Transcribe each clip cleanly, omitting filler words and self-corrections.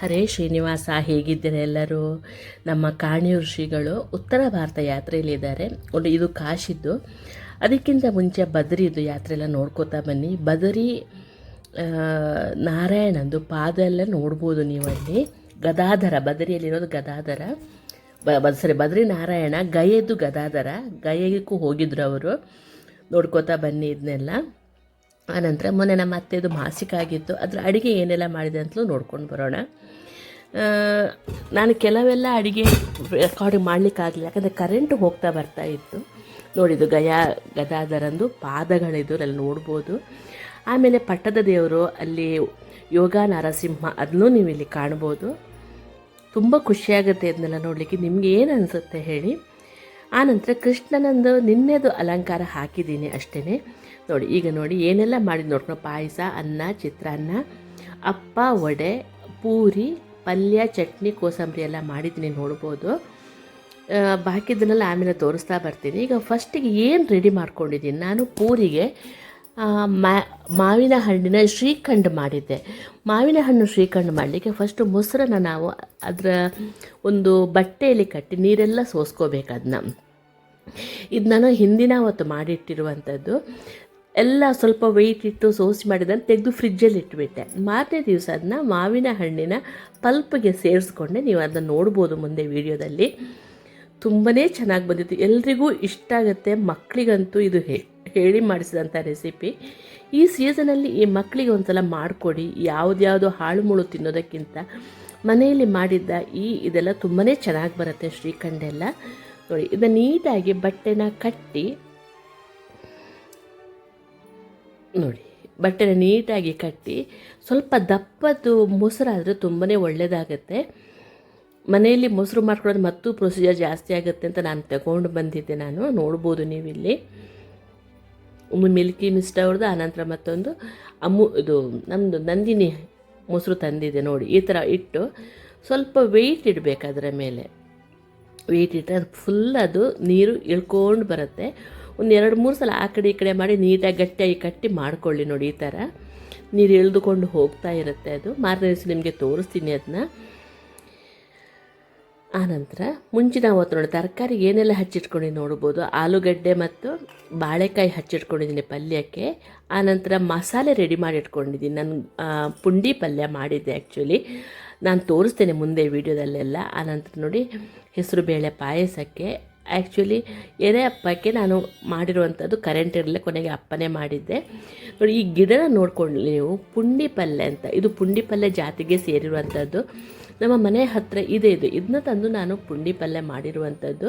ಹರೇ ಶ್ರೀನಿವಾಸ, ಹೇಗಿದ್ದೀರಾ ಎಲ್ಲರೂ? ನಮ್ಮ ಕಾಣಿಯೂರು ಶ್ರೀಗಳು ಉತ್ತರ ಭಾರತ ಯಾತ್ರೆಯಲ್ಲಿದ್ದಾರೆ. ಇದು ಕಾಶಿದ್ದು. ಅದಕ್ಕಿಂತ ಮುಂಚೆ ಬದರಿದು ಯಾತ್ರೆ ಎಲ್ಲ ನೋಡ್ಕೋತಾ ಬನ್ನಿ. ಬದರಿ ನಾರಾಯಣಂದು ಪಾದ ಎಲ್ಲ ನೋಡ್ಬೋದು ನೀವು ಅಲ್ಲಿ. ಗದಾಧರ, ಬದರಿಯಲ್ಲಿರೋದು ಗದಾಧರ, ಬದರಿ ನಾರಾಯಣ. ಗಯೆದು ಗದಾಧರ, ಗಯೆಗೂ ಹೋಗಿದ್ರು ಅವರು. ನೋಡ್ಕೋತಾ ಬನ್ನಿ ಇದನ್ನೆಲ್ಲ. ಆನಂತರ ಮೊನ್ನೆ ನಮ್ಮ ಅತ್ತೆದು ಮಾಸಿಕ ಆಗಿತ್ತು, ಅದರ ಅಡುಗೆ ಏನೆಲ್ಲ ಮಾಡಿದೆ ಅಂತಲೂ ನೋಡ್ಕೊಂಡು ಬರೋಣ. ನಾನು ಕೆಲವೆಲ್ಲ ಅಡುಗೆ ರೆಕಾರ್ಡಿಂಗ್ ಮಾಡಲಿಕ್ಕಾಗಲಿಲ್ಲ, ಯಾಕಂದರೆ ಕರೆಂಟು ಹೋಗ್ತಾ ಬರ್ತಾ ಇತ್ತು. ನೋಡಿದ್ದು ಗದಾಧರಂದು ಪಾದಗಳಿದ್ದು ಅಲ್ಲಿ ನೋಡ್ಬೋದು. ಆಮೇಲೆ ಪಟ್ಟದ ದೇವರು, ಅಲ್ಲಿ ಯೋಗ ನರಸಿಂಹ, ಅದನ್ನೂ ನೀವು ಇಲ್ಲಿ ಕಾಣ್ಬೋದು. ತುಂಬ ಖುಷಿಯಾಗುತ್ತೆ ಇದನ್ನೆಲ್ಲ ನೋಡಲಿಕ್ಕೆ. ನಿಮಗೆ ಏನು ಅನಿಸುತ್ತೆ ಹೇಳಿ. ಆನಂತರ ಕೃಷ್ಣನಂದು ನಿನ್ನೆದು ಅಲಂಕಾರ ಹಾಕಿದ್ದೀನಿ ಅಷ್ಟೇ. ನೋಡಿ, ಈಗ ನೋಡಿ ಏನೆಲ್ಲ ಮಾಡಿದ್ದು ನೋಡ್ಕೊಂಡು. ಪಾಯಸ, ಅನ್ನ, ಚಿತ್ರಾನ್ನ, ಅಪ್ಪ, ವಡೆ, ಪೂರಿ, ಪಲ್ಯ, ಚಟ್ನಿ, ಕೋಸಂಬರಿ ಎಲ್ಲ ಮಾಡಿದ್ದೀನಿ ನೋಡ್ಬೋದು. ಬಾಕಿದ್ದನ್ನೆಲ್ಲ ಆಮೇಲೆ ತೋರಿಸ್ತಾ ಬರ್ತೀನಿ. ಈಗ ಫಸ್ಟಿಗೆ ಏನು ರೆಡಿ ಮಾಡ್ಕೊಂಡಿದ್ದೀನಿ ನಾನು. ಪೂರಿಗೆ ಮಾವಿನ ಹಣ್ಣಿನ ಶ್ರೀಖಂಡ್ ಮಾಡಿದ್ದೆ. ಮಾವಿನ ಹಣ್ಣು ಶ್ರೀಖಂಡ್ ಮಾಡಲಿಕ್ಕೆ ಫಸ್ಟು ಮೊಸರನ್ನು ನಾವು ಅದರ ಒಂದು ಬಟ್ಟೆಯಲ್ಲಿ ಕಟ್ಟಿ ನೀರೆಲ್ಲ ಸೋಸ್ಕೋಬೇಕು ಅದನ್ನ. ಇದು ನಾನು ಹಿಂದಿನ ಅವತ್ತು ಮಾಡಿಟ್ಟಿರುವಂಥದ್ದು. ಎಲ್ಲ ಸ್ವಲ್ಪ ವೆಯ್ಟ್ ಇಟ್ಟು ಸೋಸಿ ಮಾಡಿದ್ದನ್ನು ತೆಗೆದು ಫ್ರಿಜ್ಜಲ್ಲಿ ಇಟ್ಬಿಟ್ಟೆ. ಮಾರನೇ ದಿವಸ ಅದನ್ನ ಮಾವಿನ ಹಣ್ಣಿನ ಪಲ್ಪ್ಗೆ ಸೇರಿಸ್ಕೊಂಡೆ. ನೀವು ಅದನ್ನು ನೋಡ್ಬೋದು ಮುಂದೆ ವೀಡಿಯೋದಲ್ಲಿ. ತುಂಬಾ ಚೆನ್ನಾಗಿ ಬಂದಿತ್ತು, ಎಲ್ರಿಗೂ ಇಷ್ಟ ಆಗುತ್ತೆ. ಮಕ್ಕಳಿಗಂತೂ ಇದು ಹೇಳಿ ಮಾಡಿಸಿದಂಥ ರೆಸಿಪಿ. ಈ ಸೀಸನಲ್ಲಿ ಈ ಮಕ್ಕಳಿಗೆ ಒಂದು ಸಲ ಮಾಡಿಕೊಡಿ. ಯಾವುದ್ಯಾವುದೋ ಹಾಳು ಮುಳು ತಿನ್ನೋದಕ್ಕಿಂತ ಮನೆಯಲ್ಲಿ ಮಾಡಿದ್ದ ಇದೆಲ್ಲ ತುಂಬಾ ಚೆನ್ನಾಗಿ ಬರುತ್ತೆ. ಶ್ರೀಖಂಡೆಲ್ಲ ನೋಡಿ, ಇದನ್ನು ನೀಟಾಗಿ ಬಟ್ಟೆನ ಕಟ್ಟಿ ನೋಡಿ, ಬಟ್ಟೆನ ನೀಟಾಗಿ ಕಟ್ಟಿ ಸ್ವಲ್ಪ ದಪ್ಪದ್ದು ಮೊಸರಾದರೆ ತುಂಬಾ ಒಳ್ಳೆಯದಾಗತ್ತೆ. ಮನೆಯಲ್ಲಿ ಮೊಸರು ಮಾಡ್ಕೊಳ್ಳೋದು ಮತ್ತೂ ಪ್ರೊಸೀಜರ್ ಜಾಸ್ತಿ ಆಗುತ್ತೆ ಅಂತ ನಾನು ತಗೊಂಡು ಬಂದಿದ್ದೆ. ನಾನು ನೋಡ್ಬೋದು ನೀವಿಲ್ಲಿ. ಒಂದು ಮಿಲ್ಕಿ ಮಿಸ್ಟ್ ಅವ್ರದ್ದು, ಆನಂತರ ಮತ್ತೊಂದು ಇದು ನಮ್ಮದು ನಂದಿನಿ ಮೊಸರು ತಂದಿದೆ ನೋಡಿ. ಈ ಥರ ಇಟ್ಟು ಸ್ವಲ್ಪ ವೆಯ್ಟ್ ಇಡಬೇಕು ಅದರ ಮೇಲೆ. ವೆಯ್ಟ್ ಇಟ್ಟರೆ ಅದು ಫುಲ್ ಅದು ನೀರು ಇಳ್ಕೊಂಡು ಬರುತ್ತೆ. ಒಂದು 2-3 ಸಲ ಆ ಕಡೆ ಈ ಕಡೆ ಮಾಡಿ ನೀಟಾಗಿ ಗಟ್ಟಿಯಾಗಿ ಕಟ್ಟಿ ಮಾಡ್ಕೊಳ್ಳಿ ನೋಡಿ. ಈ ಥರ ನೀರು ಇಳಿದುಕೊಂಡು ಹೋಗ್ತಾ ಇರುತ್ತೆ ಅದು. ಮಾರನೇ ದಿವಸ ನಿಮಗೆ ತೋರಿಸ್ತೀನಿ ಅದನ್ನ. ಆನಂತರ ಮುಂಚಿನ ಅವತ್ತು ನೋಡಿ ತರಕಾರಿ ಏನೆಲ್ಲ ಹಚ್ಚಿಟ್ಕೊಂಡಿದ್ದೀನಿ ನೋಡ್ಬೋದು. ಆಲೂಗಡ್ಡೆ ಮತ್ತು ಬಾಳೆಕಾಯಿ ಹಚ್ಚಿಟ್ಕೊಂಡಿದ್ದೀನಿ ಪಲ್ಯಕ್ಕೆ. ಆನಂತರ ಮಸಾಲೆ ರೆಡಿ ಮಾಡಿ ಇಟ್ಕೊಂಡಿದ್ದೀನಿ. ನಾನು ಪುಂಡಿ ಪಲ್ಯ ಮಾಡಿದ್ದೆ ಆ್ಯಕ್ಚುಲಿ, ನಾನು ತೋರಿಸ್ತೇನೆ ಮುಂದೆ ವೀಡಿಯೋದಲ್ಲೆಲ್ಲ. ಆನಂತರ ನೋಡಿ ಹೆಸರುಬೇಳೆ ಪಾಯಸಕ್ಕೆ, ಆ್ಯಕ್ಚುಲಿ ಎರೆ ಹಪ್ಪಕ್ಕೆ ನಾನು ಮಾಡಿರುವಂಥದ್ದು ಕರೆಂಟ್ ಇರಲಿಲ್ಲ, ಕೊನೆಗೆ ಅಪ್ಪನೇ ಮಾಡಿದ್ದೆ ನೋಡಿ. ಈ ಗಿಡನ ನೋಡ್ಕೊಂಡು ನೀವು, ಪುಂಡಿ ಪಲ್ಯ ಅಂತ. ಇದು ಪುಂಡಿ ಪಲ್ಯ ಜಾತಿಗೆ ಸೇರಿರುವಂಥದ್ದು. ನಮ್ಮ ಮನೆ ಹತ್ತಿರ ಇದನ್ನ ತಂದು ನಾನು ಪುಂಡಿ ಪಲ್ಯ ಮಾಡಿರುವಂಥದ್ದು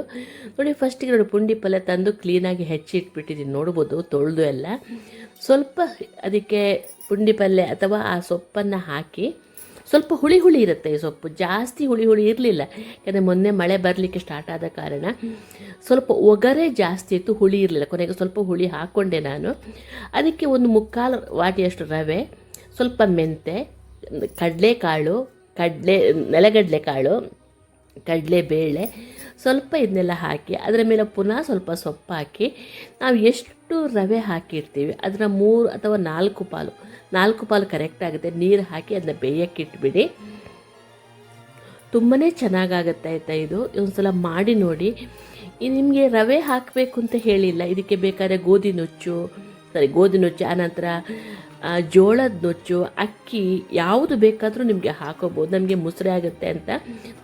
ನೋಡಿ. ಫಸ್ಟಿಗೆ ನೋಡಿ ಪುಂಡಿ ಪಲ್ಯ ತಂದು ಕ್ಲೀನಾಗಿ ಹೆಚ್ಚಿಟ್ಬಿಟ್ಟಿದ್ದೀನಿ ನೋಡ್ಬೋದು, ತೊಳೆದು ಎಲ್ಲ. ಸ್ವಲ್ಪ ಅದಕ್ಕೆ ಪುಂಡಿ ಪಲ್ಯ ಅಥವಾ ಆ ಸೊಪ್ಪನ್ನು ಹಾಕಿ, ಸ್ವಲ್ಪ ಹುಳಿ ಹುಳಿ ಇರುತ್ತೆ ಈ ಸೊಪ್ಪು, ಜಾಸ್ತಿ ಹುಳಿ ಹುಳಿ ಇರಲಿಲ್ಲ. ಯಾಕಂದರೆ ಮೊನ್ನೆ ಮಳೆ ಬರಲಿಕ್ಕೆ ಸ್ಟಾರ್ಟ್ ಆದ ಕಾರಣ ಸ್ವಲ್ಪ ಒಗರೆ ಜಾಸ್ತಿ ಇತ್ತು, ಹುಳಿ ಇರಲಿಲ್ಲ. ಕೊನೆಗೆ ಸ್ವಲ್ಪ ಹುಳಿ ಹಾಕ್ಕೊಂಡೆ ನಾನು. ಅದಕ್ಕೆ ಒಂದು 3/4 ವಾಟಿಯಷ್ಟು ರವೆ, ಸ್ವಲ್ಪ ಮೆಂತೆ, ಕಡಲೆಕಾಳು, ನೆಲಗಡಲೆ ಕಾಳು, ಕಡಲೆಬೇಳೆ, ಸ್ವಲ್ಪ ಇದನ್ನೆಲ್ಲ ಹಾಕಿ ಅದರ ಮೇಲೆ ಪುನಃ ಸ್ವಲ್ಪ ಸೊಪ್ಪು ಹಾಕಿ, ನಾವು ಎಷ್ಟು ರವೆ ಹಾಕಿರ್ತೀವಿ ಅದರ 3 ಅಥವಾ 4 ಪಾಲು ಕರೆಕ್ಟ್ ಆಗುತ್ತೆ ನೀರು ಹಾಕಿ ಅದನ್ನ ಬೇಯಕ್ಕಿಟ್ಬಿಡಿ. ತುಂಬಾ ಚೆನ್ನಾಗಾಗುತ್ತೆ ಆಯಿತಾ. ಇದು ಒಂದು ಸಲ ಮಾಡಿ ನೋಡಿ. ನಿಮಗೆ ರವೆ ಹಾಕಬೇಕು ಅಂತ ಹೇಳಿಲ್ಲ, ಇದಕ್ಕೆ ಬೇಕಾದ್ರೆ ಗೋಧಿ ನುಚ್ಚು, ಆನಂತರ ಜೋಳದ ನುಚ್ಚು, ಅಕ್ಕಿ, ಯಾವುದು ಬೇಕಾದರೂ ನಿಮಗೆ ಹಾಕೋಬೋದು. ನನಗೆ ಮುಸ್ರೆ ಆಗುತ್ತೆ ಅಂತ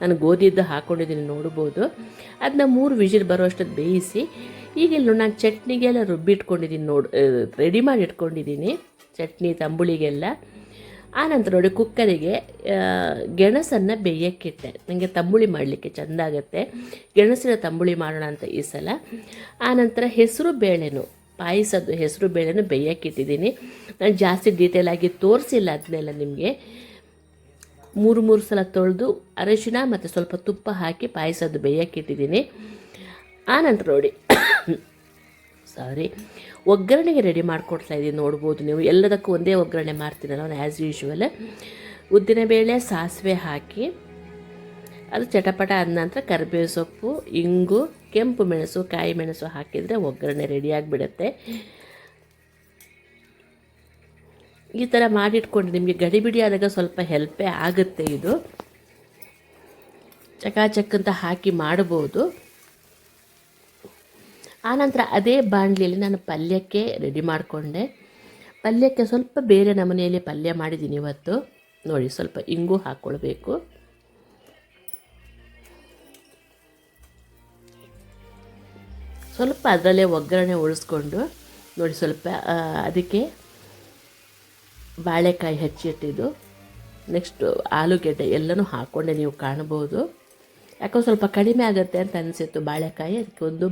ನಾನು ಗೋಧಿದ್ದು ಹಾಕ್ಕೊಂಡಿದ್ದೀನಿ ನೋಡ್ಬೋದು. ಅದನ್ನ 3 ವಿಜಿಲ್ ಬರೋಷ್ಟೊತ್ತು ಬೇಯಿಸಿ, ಈಗೆಲ್ಲ ನಾನು ಚಟ್ನಿಗೆಲ್ಲ ರುಬ್ಬಿಟ್ಕೊಂಡಿದ್ದೀನಿ ರೆಡಿ ಮಾಡಿ ಇಟ್ಕೊಂಡಿದ್ದೀನಿ ಚಟ್ನಿ ತಂಬುಳಿಗೆಲ್ಲ. ಆನಂತರ ನೋಡಿ ಕುಕ್ಕರಿಗೆ ಗೆಣಸನ್ನು ಬೇಯಕ್ಕಿಟ್ಟೆ. ನನಗೆ ತಂಬುಳಿ ಮಾಡಲಿಕ್ಕೆ ಚೆಂದಾಗತ್ತೆ, ಗೆಣಸಿನ ತಂಬುಳಿ ಮಾಡೋಣ ಅಂತ ಈ ಸಲ. ಆನಂತರ ಹೆಸರು ಬೇಳೆನು, ಪಾಯಸದ್ದು ಹೆಸರು ಬೇಳೆನೂ ಬೇಯಕ್ಕಿಟ್ಟಿದ್ದೀನಿ. ನಾನು ಜಾಸ್ತಿ ಡೀಟೇಲಾಗಿ ತೋರಿಸಿಲ್ಲ ಅದನ್ನೆಲ್ಲ ನಿಮಗೆ. 3 ಸಲ ತೊಳೆದು ಅರಿಶಿನ ಮತ್ತು ಸ್ವಲ್ಪ ತುಪ್ಪ ಹಾಕಿ ಪಾಯಸದ್ದು ಬೇಯಕ್ಕಿಟ್ಟಿದ್ದೀನಿ. ಆನಂತರ ನೋಡಿ ಒಗ್ಗರಣೆಗೆ ರೆಡಿ ಮಾಡಿಕೊಡ್ತಾ ಇದ್ದೀನಿ ನೋಡ್ಬೋದು ನೀವು. ಎಲ್ಲದಕ್ಕೂ ಒಂದೇ ಒಗ್ಗರಣೆ ಮಾಡ್ತೀನಲ್ಲ ನಾನು ಆ್ಯಸ್ ಯೂಶ್ವಲ್. ಉದ್ದಿನಬೇಳೆ, ಸಾಸಿವೆ ಹಾಕಿ ಅದು ಚಟಪಟ ಆದ ನಂತರ ಕರಿಬೇವು ಸೊಪ್ಪು, ಇಂಗು, ಕೆಂಪು ಮೆಣಸು, ಕಾಯಿ ಮೆಣಸು ಹಾಕಿದರೆ ಒಗ್ಗರಣೆ ರೆಡಿಯಾಗಿಬಿಡುತ್ತೆ. ಈ ಥರ ಮಾಡಿಟ್ಕೊಂಡು ನಿಮಗೆ ಗಡಿಬಿಡಿ ಆದಾಗ ಸ್ವಲ್ಪ ಹೆಲ್ಪೇ ಆಗುತ್ತೆ ಇದು. ಚಕಾಚಕ್ ಅಂತ ಹಾಕಿ ಮಾಡ್ಬೋದು. ಆನಂತರ ಅದೇ ಬಾಣಲಿಯಲ್ಲಿ ನಾನು ಪಲ್ಯಕ್ಕೆ ರೆಡಿ ಮಾಡಿಕೊಂಡೆ. ಪಲ್ಯಕ್ಕೆ ಸ್ವಲ್ಪ ಬೇರೆ ನಮೂನೆಯಲ್ಲಿ ಪಲ್ಯ ಮಾಡಿದ್ದೀನಿ ಇವತ್ತು. ನೋಡಿ, ಸ್ವಲ್ಪ ಇಂಗು ಹಾಕ್ಕೊಳ್ಬೇಕು. ಸ್ವಲ್ಪ ಅದರಲ್ಲೇ ಒಗ್ಗರಣೆ ಉಳಿಸ್ಕೊಂಡು ನೋಡಿ, ಸ್ವಲ್ಪ ಅದಕ್ಕೆ ಬಾಳೆಕಾಯಿ ಹೆಚ್ಚಿಟ್ಟಿದ್ದು, ನೆಕ್ಸ್ಟು ಆಲೂಗೆಡ್ಡೆ ಎಲ್ಲನೂ ಹಾಕ್ಕೊಂಡೆ ನೀವು ಕಾಣ್ಬೋದು. ಯಾಕೋ ಸ್ವಲ್ಪ ಕಡಿಮೆ ಆಗುತ್ತೆ ಅಂತ ಅನಿಸಿತ್ತು ಬಾಳೆಕಾಯಿ, ಅದಕ್ಕೆ ಒಂದು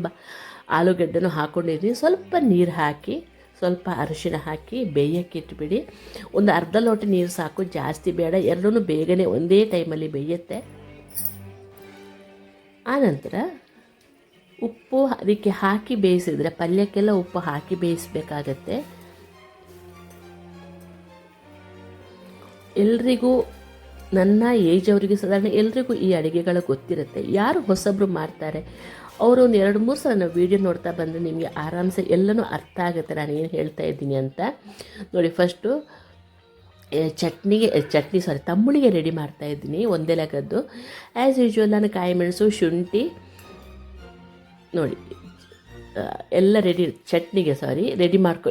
ಆಲೂಗೆಡ್ಡೆನೂ ಹಾಕ್ಕೊಂಡಿದ್ದೀನಿ. ಸ್ವಲ್ಪ ನೀರು ಹಾಕಿ, ಸ್ವಲ್ಪ ಅರಿಶಿಣ ಹಾಕಿ ಬೇಯಕ್ಕೆ ಇಟ್ಬಿಡಿ. ಒಂದು ಅರ್ಧ ಲೋಟ ನೀರು ಸಾಕು, ಜಾಸ್ತಿ ಬೇಡ. ಎರಡೂ ಬೇಗನೆ ಒಂದೇ ಟೈಮಲ್ಲಿ ಬೇಯುತ್ತೆ. ಆನಂತರ ಉಪ್ಪು ಅದಕ್ಕೆ ಹಾಕಿ ಬೇಯಿಸಿದರೆ, ಪಲ್ಯಕ್ಕೆಲ್ಲ ಉಪ್ಪು ಹಾಕಿ ಬೇಯಿಸಬೇಕಾಗತ್ತೆ. ಎಲ್ರಿಗೂ, ನನ್ನ ಏಜ್ ಅವರಿಗೆ ಸಾಧಾರಣ ಎಲ್ರಿಗೂ ಈ ಅಡುಗೆಗಳು ಗೊತ್ತಿರುತ್ತೆ. ಯಾರು ಹೊಸಬ್ರು ಮಾಡ್ತಾರೆ ಅವರು ಒಂದು 2-3 ಸಲ ನಾವು ವೀಡಿಯೋ ನೋಡ್ತಾ ಬಂದರೆ ನಿಮಗೆ ಆರಾಮ್ಸೆ ಎಲ್ಲನೂ ಅರ್ಥ ಆಗುತ್ತೆ ನಾನು ಏನು ಹೇಳ್ತಾ ಇದ್ದೀನಿ ಅಂತ. ನೋಡಿ, ಫಸ್ಟು ತಂಬುಳಿಗೆ ರೆಡಿ ಮಾಡ್ತಾಯಿದ್ದೀನಿ. ಒಂದೇ ಲೆಕ್ಕದ್ದು ಆ್ಯಸ್ ಯೂಶ್ವಲ್ ನಾನು ಕಾಯಿ ಮೆಣಸು, ಶುಂಠಿ ನೋಡಿ ಎಲ್ಲ ರೆಡಿ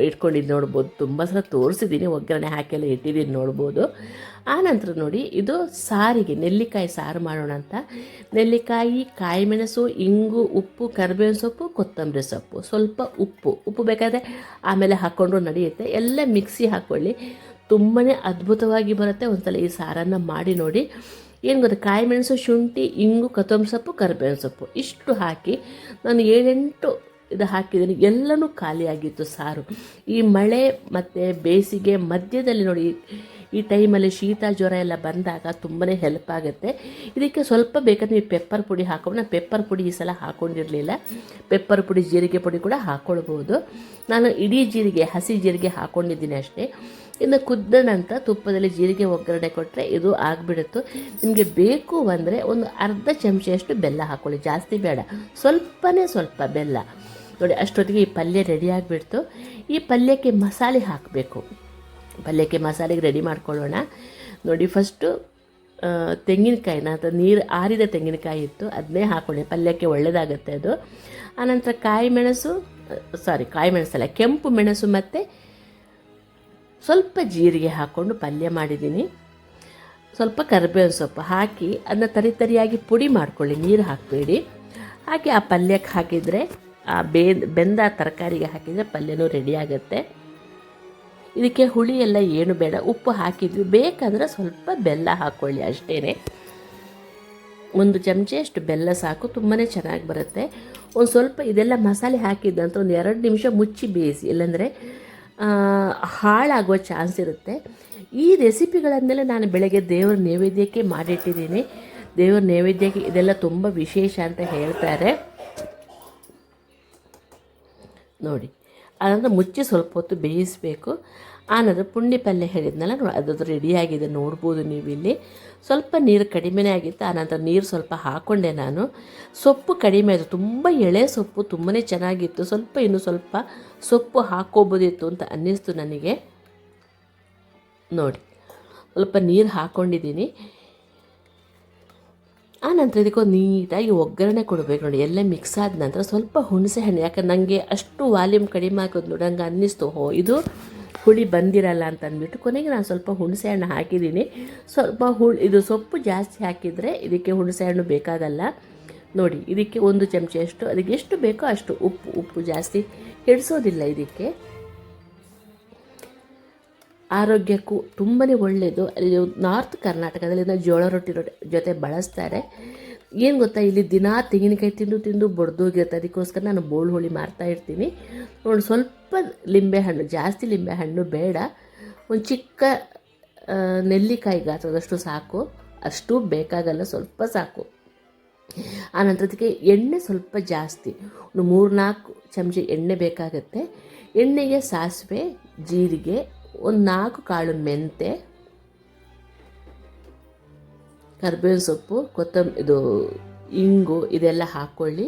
ಇಟ್ಕೊಂಡಿದ್ದು ನೋಡ್ಬೋದು. ತುಂಬ ಸಲ ತೋರಿಸಿದ್ದೀನಿ, ಒಗ್ಗರಣೆ ಹಾಕೆಲ್ಲ ಇಟ್ಟಿದ್ದೀನಿ ನೋಡ್ಬೋದು. ಆನಂತರ ನೋಡಿ, ಇದು ಸಾರಿಗೆ ನೆಲ್ಲಿಕಾಯಿ ಸಾರು ಮಾಡೋಣ ಅಂತ ನೆಲ್ಲಿಕಾಯಿ, ಕಾಯಿ ಮೆಣಸು, ಇಂಗು, ಉಪ್ಪು, ಕರಿಬೇವಿನ ಸೊಪ್ಪು, ಕೊತ್ತಂಬರಿ ಸೊಪ್ಪು, ಸ್ವಲ್ಪ ಉಪ್ಪು ಬೇಕಾದರೆ ಆಮೇಲೆ ಹಾಕ್ಕೊಂಡ್ರು ನಡೆಯುತ್ತೆ. ಎಲ್ಲ ಮಿಕ್ಸಿ ಹಾಕ್ಕೊಳ್ಳಿ, ತುಂಬಾ ಅದ್ಭುತವಾಗಿ ಬರುತ್ತೆ. ಒಂದ್ಸಲ ಈ ಸಾರನ್ನು ಮಾಡಿ ನೋಡಿ. ಏನು ಗೊತ್ತಾ, ಕಾಯಿ ಮೆಣಸು, ಶುಂಠಿ, ಇಂಗು, ಕೊತ್ತಂಬರಿ ಸೊಪ್ಪು, ಕರಿಬೇವಿನ ಸೊಪ್ಪು ಇಷ್ಟು ಹಾಕಿ ನಾನು 7-8 ಇದು ಹಾಕಿದ್ದೀನಿ. ಎಲ್ಲನೂ ಖಾಲಿಯಾಗಿತ್ತು ಸಾರು. ಈ ಮಳೆ ಮತ್ತು ಬೇಸಿಗೆ ಮಧ್ಯದಲ್ಲಿ ನೋಡಿ, ಈ ಟೈಮಲ್ಲಿ ಶೀತ ಜ್ವರ ಎಲ್ಲ ಬಂದಾಗ ತುಂಬಾ ಹೆಲ್ಪ್ ಆಗುತ್ತೆ. ಇದಕ್ಕೆ ಸ್ವಲ್ಪ ಬೇಕಾದ್ರೆ ನೀವು ಪೆಪ್ಪರ್ ಪುಡಿ ಹಾಕೊಂಡು, ನಾನು ಪೆಪ್ಪರ್ ಪುಡಿ ಈ ಸಲ ಹಾಕ್ಕೊಂಡಿರಲಿಲ್ಲ. ಪೆಪ್ಪರ್ ಪುಡಿ, ಜೀರಿಗೆ ಪುಡಿ ಕೂಡ ಹಾಕ್ಕೊಳ್ಬೋದು. ನಾನು ಇಡೀ ಜೀರಿಗೆ, ಹಸಿ ಜೀರಿಗೆ ಹಾಕ್ಕೊಂಡಿದ್ದೀನಿ ಅಷ್ಟೇ. ಇನ್ನು ಕುದ್ದ ನಂತರ ತುಪ್ಪದಲ್ಲಿ ಜೀರಿಗೆ ಒಗ್ಗರಣೆ ಕೊಟ್ಟರೆ ಇದು ಆಗಿಬಿಡುತ್ತೆ. ನಿಮಗೆ ಬೇಕು ಅಂದರೆ ಒಂದು ಅರ್ಧ ಚಮಚೆಯಷ್ಟು ಬೆಲ್ಲ ಹಾಕ್ಕೊಳ್ಳಿ, ಜಾಸ್ತಿ ಬೇಡ, ಸ್ವಲ್ಪ ಬೆಲ್ಲ. ನೋಡಿ, ಅಷ್ಟೊತ್ತಿಗೆ ಈ ಪಲ್ಯ ರೆಡಿ ಆಗಿಬಿಡ್ತು. ಈ ಪಲ್ಯಕ್ಕೆ ಮಸಾಲೆ ಹಾಕಬೇಕು. ಪಲ್ಯಕ್ಕೆ ಮಸಾಲೆಗೆ ರೆಡಿ ಮಾಡ್ಕೊಳ್ಳೋಣ. ನೋಡಿ, ಫಸ್ಟು ತೆಂಗಿನಕಾಯಿನ ಅಥವಾ ನೀರು ಆರಿದ ತೆಂಗಿನಕಾಯಿ ಇತ್ತು, ಅದನ್ನೇ ಹಾಕ್ಕೊಳ್ಳಿ, ಪಲ್ಯಕ್ಕೆ ಒಳ್ಳೆಯದಾಗುತ್ತೆ ಅದು. ಆನಂತರ ಕಾಯಿ ಮೆಣಸಲ್ಲ, ಕೆಂಪು ಮೆಣಸು ಮತ್ತು ಸ್ವಲ್ಪ ಜೀರಿಗೆ ಹಾಕ್ಕೊಂಡು ಪಲ್ಯ ಮಾಡಿದ್ದೀನಿ. ಸ್ವಲ್ಪ ಕರಿಬೇವಿನ ಸೊಪ್ಪು ಹಾಕಿ ಅದನ್ನ ತರಿಯಾಗಿ ಪುಡಿ ಮಾಡ್ಕೊಳ್ಳಿ, ನೀರು ಹಾಕಬೇಡಿ. ಹಾಕಿ ಆ ಪಲ್ಯಕ್ಕೆ ಹಾಕಿದರೆ, ಆ ಬೆಂದ ತರಕಾರಿಗೆ ಹಾಕಿದರೆ ಪಲ್ಯನೂ ರೆಡಿ ಆಗುತ್ತೆ. ಇದಕ್ಕೆ ಹುಳಿ ಎಲ್ಲ ಏನು ಬೇಡ, ಉಪ್ಪು ಹಾಕಿದ್ವಿ. ಬೇಕಂದರೆ ಸ್ವಲ್ಪ ಬೆಲ್ಲ ಹಾಕ್ಕೊಳ್ಳಿ ಅಷ್ಟೇ. 1 ಚಮಚೆಯಷ್ಟು ಬೆಲ್ಲ ಸಾಕು, ತುಂಬಾ ಚೆನ್ನಾಗಿ ಬರುತ್ತೆ. ಒಂದು ಸ್ವಲ್ಪ ಇದೆಲ್ಲ ಮಸಾಲೆ ಹಾಕಿದ್ದಂತ ಒಂದು 2 ನಿಮಿಷ ಮುಚ್ಚಿ ಬೇಯಿಸಿ, ಇಲ್ಲಾಂದರೆ ಹಾಳಾಗುವ ಚಾನ್ಸ್ ಇರುತ್ತೆ. ಈ ರೆಸಿಪಿಗಳನ್ನೆಲ್ಲ ನಾನು ಬೆಳಗ್ಗೆ ದೇವರ ನೈವೇದ್ಯಕ್ಕೆ ಮಾಡಿಟ್ಟಿದ್ದೀನಿ. ದೇವರ ನೈವೇದ್ಯಕ್ಕೆ ಇದೆಲ್ಲ ತುಂಬ ವಿಶೇಷ ಅಂತ ಹೇಳ್ತಾರೆ. ನೋಡಿ, ಅದನ್ನು ಮುಚ್ಚಿ ಸ್ವಲ್ಪ ಹೊತ್ತು ಬೇಯಿಸಬೇಕು. ಆನಂತರ ಪುಂಡಿ ಪಲ್ಯ ಹೇಳಿದ್ನಲ್ಲ, ಅದು ರೆಡಿಯಾಗಿದೆ ನೋಡ್ಬೋದು ನೀವು ಇಲ್ಲಿ. ಸ್ವಲ್ಪ ನೀರು ಕಡಿಮೆನೇ ಆಗಿತ್ತು. ಆನಂತರ ನೀರು ಸ್ವಲ್ಪ ಹಾಕ್ಕೊಂಡೆ ನಾನು. ಸೊಪ್ಪು ಕಡಿಮೆ ಆಯಿತು, ತುಂಬ ಎಳೆ ಸೊಪ್ಪು, ತುಂಬಾ ಚೆನ್ನಾಗಿತ್ತು. ಇನ್ನೂ ಸ್ವಲ್ಪ ಸೊಪ್ಪು ಹಾಕ್ಕೋಬೋದಿತ್ತು ಅಂತ ಅನ್ನಿಸ್ತು ನನಗೆ. ನೋಡಿ, ಸ್ವಲ್ಪ ನೀರು ಹಾಕ್ಕೊಂಡಿದ್ದೀನಿ. ಆನಂತರ ಇದಕ್ಕೊಂದು ನೀಟಾಗಿ ಒಗ್ಗರಣೆ ಕೊಡಬೇಕು. ನೋಡಿ, ಎಲ್ಲ ಮಿಕ್ಸ್ ಆದ ನಂತರ ಸ್ವಲ್ಪ ಹುಣಸೆ ಹಣ್ಣು, ಯಾಕಂದ್ರೆ ನನಗೆ ಅಷ್ಟು ವಾಲ್ಯೂಮ್ ಕಡಿಮೆ ಹಾಕೋದು ನೋಡಂಗೆ ಅನ್ನಿಸ್ತು, ಇದು ಹುಳಿ ಬಂದಿರಲ್ಲ ಅಂತ ಅಂದ್ಬಿಟ್ಟು ಕೊನೆಗೆ ನಾನು ಸ್ವಲ್ಪ ಹುಣಸೆ ಹಣ್ಣು ಹಾಕಿದ್ದೀನಿ. ಸ್ವಲ್ಪ ಇದು ಸೊಪ್ಪು ಜಾಸ್ತಿ ಹಾಕಿದರೆ ಇದಕ್ಕೆ ಹುಣಸೆ ಹಣ್ಣು ಬೇಕಾಗಲ್ಲ. ನೋಡಿ, ಇದಕ್ಕೆ 1 ಚಮಚೆಯಷ್ಟು, ಅದಕ್ಕೆ ಎಷ್ಟು ಬೇಕೋ ಅಷ್ಟು ಉಪ್ಪು ಜಾಸ್ತಿ ಹಿಡಿಸೋದಿಲ್ಲ. ಇದಕ್ಕೆ ಆರೋಗ್ಯಕ್ಕೂ ತುಂಬಾ ಒಳ್ಳೆಯದು. ನಾರ್ತ್ ಕರ್ನಾಟಕದಲ್ಲಿ ಜೋಳ ರೊಟ್ಟಿ ಜೊತೆ ಬಳಸ್ತಾರೆ. ಏನು ಗೊತ್ತಾ, ಇಲ್ಲಿ ದಿನ ತೆಂಗಿನಕಾಯಿ ತಿಂದು ಬಡ್ದೋಗಿರುತ್ತೆ. ಅದಕ್ಕೋಸ್ಕರ ನಾನು ಬೋಳು ಹುಳಿ ಮಾಡ್ತಾ ಇರ್ತೀನಿ. ನೋಡಿ, ಸ್ವಲ್ಪ ಲಿಂಬೆಹಣ್ಣು, ಜಾಸ್ತಿ ಲಿಂಬೆಹಣ್ಣು ಬೇಡ, ಒಂದು ಚಿಕ್ಕ ನೆಲ್ಲಿಕಾಯಿ ಗಾತ್ರದಷ್ಟು ಸಾಕು, ಅಷ್ಟು ಬೇಕಾಗಲ್ಲ, ಸ್ವಲ್ಪ ಸಾಕು. ಆನಂತರ ಅದಕ್ಕೆ ಎಣ್ಣೆ ಸ್ವಲ್ಪ ಜಾಸ್ತಿ, ಒಂದು 3-4 ಚಮಚ ಎಣ್ಣೆ ಬೇಕಾಗತ್ತೆ. ಎಣ್ಣೆಗೆ ಸಾಸಿವೆ, ಜೀರಿಗೆ, ಒಂದು 4 ಕಾಳು ಮೆಂತೆ, ಕರಿಬೇವಿನ ಸೊಪ್ಪು, ಇಂಗು ಇದೆಲ್ಲ ಹಾಕ್ಕೊಳ್ಳಿ.